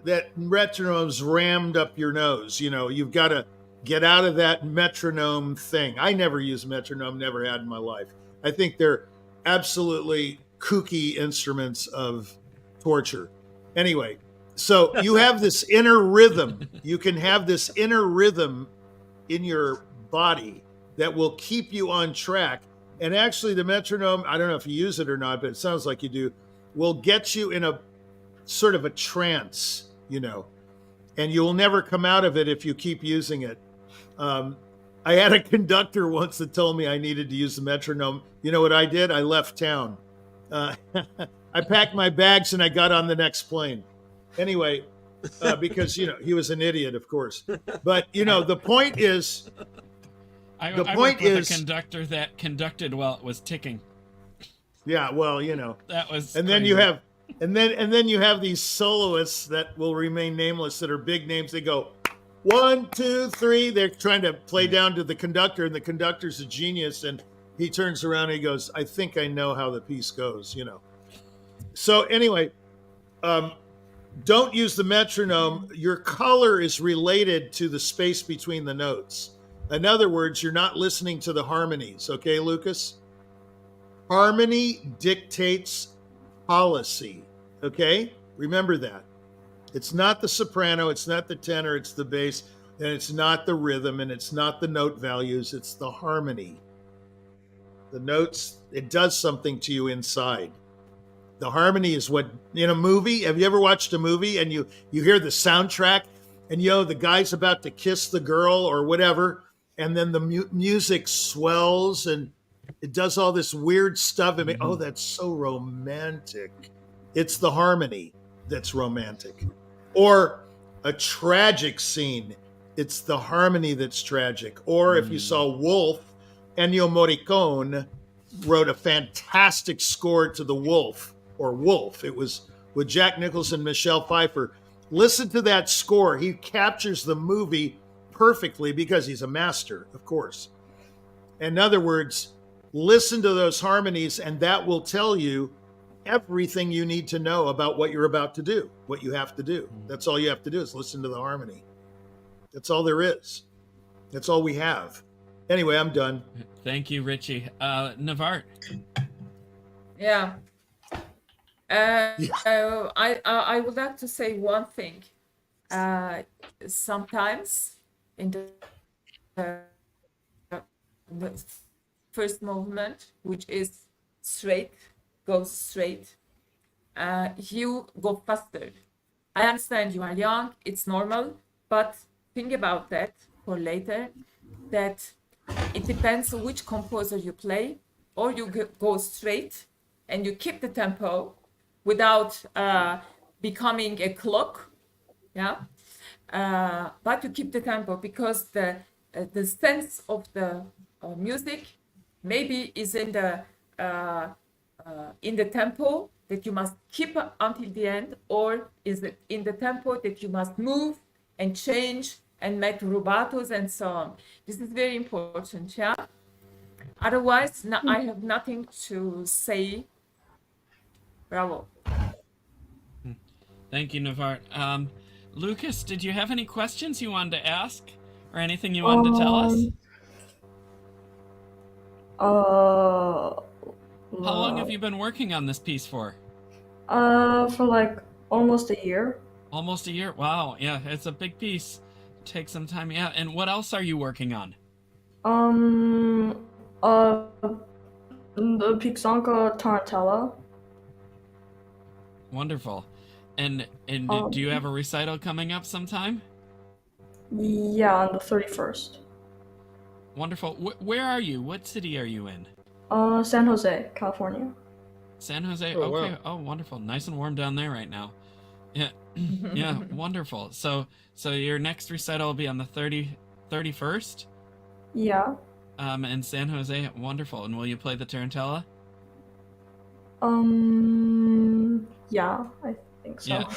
that metronome's rammed up your nose. You've got to get out of that metronome thing. I never use metronome, never had in my life. I think they're absolutely kooky instruments of torture. Anyway, so you have this inner rhythm. You can have this inner rhythm in your body that will keep you on track. And actually the metronome, I don't know if you use it or not, but it sounds like you do, will get you in a sort of a trance, you know, and you will never come out of it if you keep using it. I had a conductor once that told me I needed to use the metronome. You know what I did? I left town. I packed my bags and I got on the next plane. Anyway, because, you know, he was an idiot, of course. But, you know, the point is, I worked with a conductor that conducted while it was ticking. Yeah, well, you know. That was and crazy. then you have and then you have these soloists that will remain nameless that are big names. They go 1, 2, 3. They're trying to play down to the conductor, and the conductor's a genius, and he turns around and he goes, I think I know how the piece goes, you know. So anyway, don't use the metronome. Your color is related to the space between the notes. In other words, you're not listening to the harmonies, okay, Lucas? Harmony dictates policy, okay? Remember that. It's not the soprano, it's not the tenor, it's the bass, and it's not the rhythm, and it's not the note values, it's the harmony. The notes, it does something to you inside. The harmony is what, in a movie, have you ever watched a movie and you hear the soundtrack and, you know, the guy's about to kiss the girl or whatever, and then the music swells and it does all this weird stuff. I mean, oh, that's so romantic. It's the harmony that's romantic. Or a tragic scene, it's the harmony that's tragic. Or if you saw Wolf, Ennio Morricone wrote a fantastic score to The Wolf, or Wolf. It was with Jack Nicholson, Michelle Pfeiffer. Listen to that score. He captures the movie perfectly because he's a master, of course. In other words, listen to those harmonies, and that will tell you everything you need to know about what you're about to do, what you have to do. That's all you have to do is listen to the harmony. That's all there is. That's all we have. Anyway, I'm done. Thank you, Richie. Navart. Yeah. I would like to say one thing. Sometimes in the first movement, which is straight, goes straight, you go faster. I understand you are young, it's normal, but think about that for later, that it depends on which composer you play, or you go straight and you keep the tempo without becoming a clock, yeah. But you keep the tempo because the sense of the music maybe is in the tempo that you must keep until the end, or is it in the tempo that you must move and change and make rubatos and so on. This is very important, yeah. Otherwise, I have nothing to say. Bravo. Thank you, Navart. Lucas, did you have any questions you wanted to ask, or anything you wanted to tell us? How long have you been working on this piece for? For like almost a year. Almost a year? Wow, yeah, it's a big piece. Take some time, yeah. And what else are you working on? The Pixanka Tarantella. Wonderful. And do you have a recital coming up sometime? Yeah, on the 31st. Wonderful. Where are you? What city are you in? San Jose, California. San Jose. Oh, okay. wow. Oh, wonderful. Nice and warm down there right now. Yeah. Yeah, wonderful. So your next recital will be on the 31st? Yeah. In San Jose. Wonderful. And will you play the Tarantella? Yeah, I think so.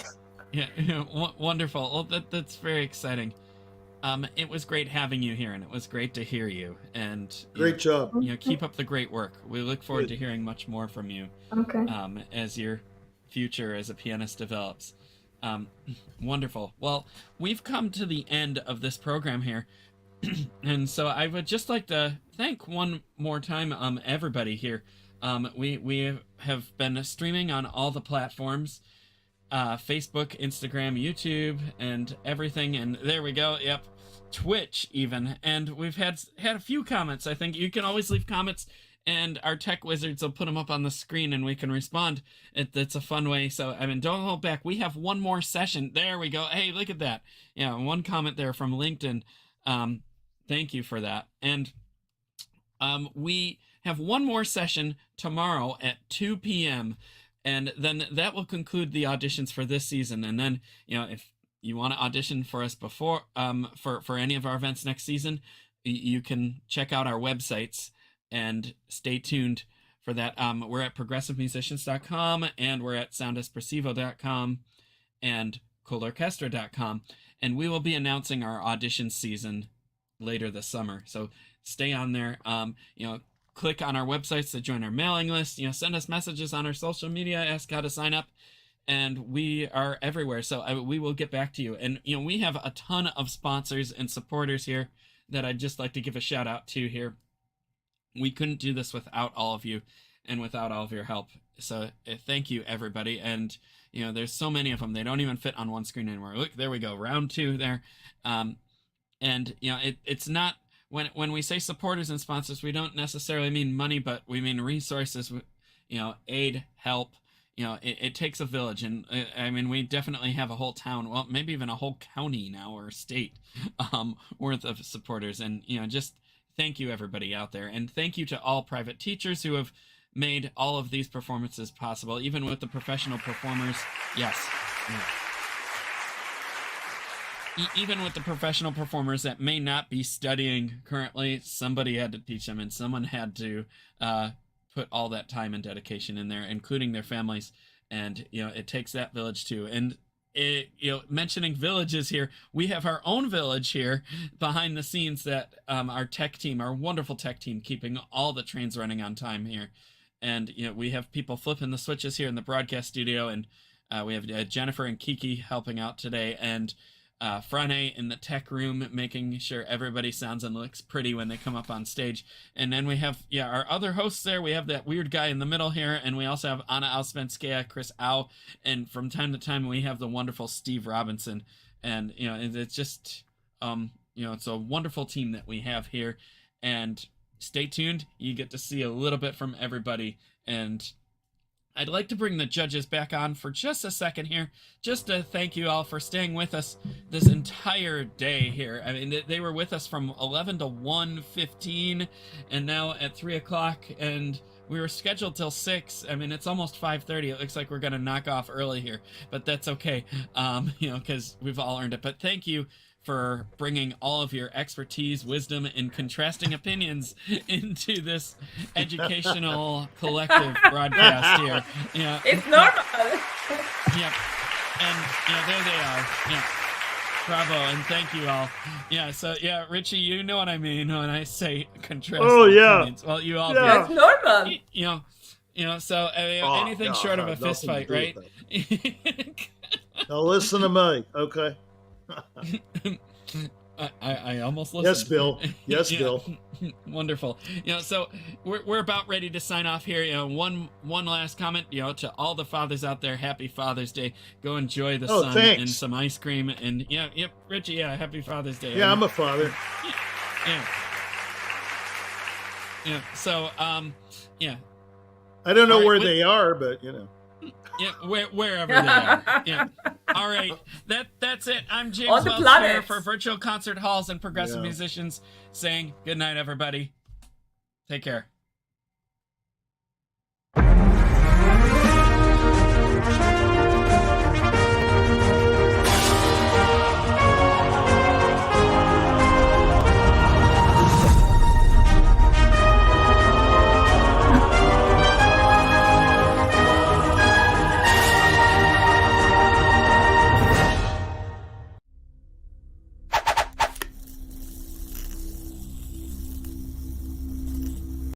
Yeah. Wonderful. Well, that's very exciting. It was great having you here, and it was great to hear you. And Great job. Keep up the great work. We look forward to hearing much more from you. Okay. As your future as a pianist develops. Wonderful. Well, we've come to the end of this program here. And so I would just like to thank one more time everybody here. We have been streaming on all the platforms. Facebook, Instagram, YouTube, and everything. And there we go. Yep. Twitch even. And we've had a few comments. I think you can always leave comments and our tech wizards will put them up on the screen and we can respond. It's a fun way. So, I mean, don't hold back. We have one more session. There we go. Hey, look at that. Yeah, one comment there from LinkedIn. Thank you for that. And we have one more session tomorrow at 2 p.m. And then that will conclude the auditions for this season. And then, if you want to audition for us before, for any of our events next season, you can check out our websites and stay tuned for that. We're at progressivemusicians.com and we're at soundespressivo.com and colORCHESTRA.com. And we will be announcing our audition season later this summer. So stay on there. Click on our websites to join our mailing list. Send us messages on our social media, ask how to sign up. And we are everywhere. So we will get back to you. And, we have a ton of sponsors and supporters here that I'd just like to give a shout out to here. We couldn't do this without all of you and without all of your help. So thank you, everybody. And, there's so many of them. They don't even fit on one screen anymore. Look, there we go. Round 2 there. And, it's not, when we say supporters and sponsors, we don't necessarily mean money, but we mean resources, aid, help. It takes a village. And I mean, we definitely have a whole town, well, maybe even a whole county now or state worth of supporters. And, just thank you, everybody out there. And thank you to all private teachers who have made all of these performances possible, even with the professional performers. Yes. Even with the professional performers that may not be studying currently, somebody had to teach them and someone had to put all that time and dedication in there, including their families. And, it takes that village too. And mentioning villages here, we have our own village here behind the scenes that our tech team, our wonderful tech team, keeping all the trains running on time here. And, we have people flipping the switches here in the broadcast studio. And we have Jennifer and Kiki helping out today. And Frane in the tech room, making sure everybody sounds and looks pretty when they come up on stage. And then we have, our other hosts there. We have that weird guy in the middle here. And we also have Anna Alspenskaya, Chris Au. And from time to time, we have the wonderful Steve Robinson. And, it's just, it's a wonderful team that we have here. And stay tuned. You get to see a little bit from everybody. And I'd like to bring the judges back on for just a second here, just to thank you all for staying with us this entire day here. I mean, they were with us from 11 to 1:15, and now at 3 o'clock, and we were scheduled till 6. I mean, it's almost 5:30. It looks like we're going to knock off early here, but that's okay, because we've all earned it. But thank you for bringing all of your expertise, wisdom, and contrasting opinions into this educational collective broadcast here. It's normal. Yeah, and there they are. Yeah, bravo, and thank you all. Yeah, so Richie, you know what I mean when I say contrasting opinions. Well, you all do. That's normal. So anything short of a fist fight, right? Now listen to me, okay? I almost listened. Yes, Bill. Yes, Bill. Wonderful. So we're about ready to sign off here. One last comment. To all the fathers out there, happy Father's Day. Go enjoy the sun and some ice cream. And Richie. Happy Father's Day. Yeah, I'm a father. So I don't know where they are, but Yeah, wherever they are. Yeah. All right. That's it. I'm James On the Wells planet. here for Virtual Concert Halls and Progressive Musicians saying good night, everybody. Take care.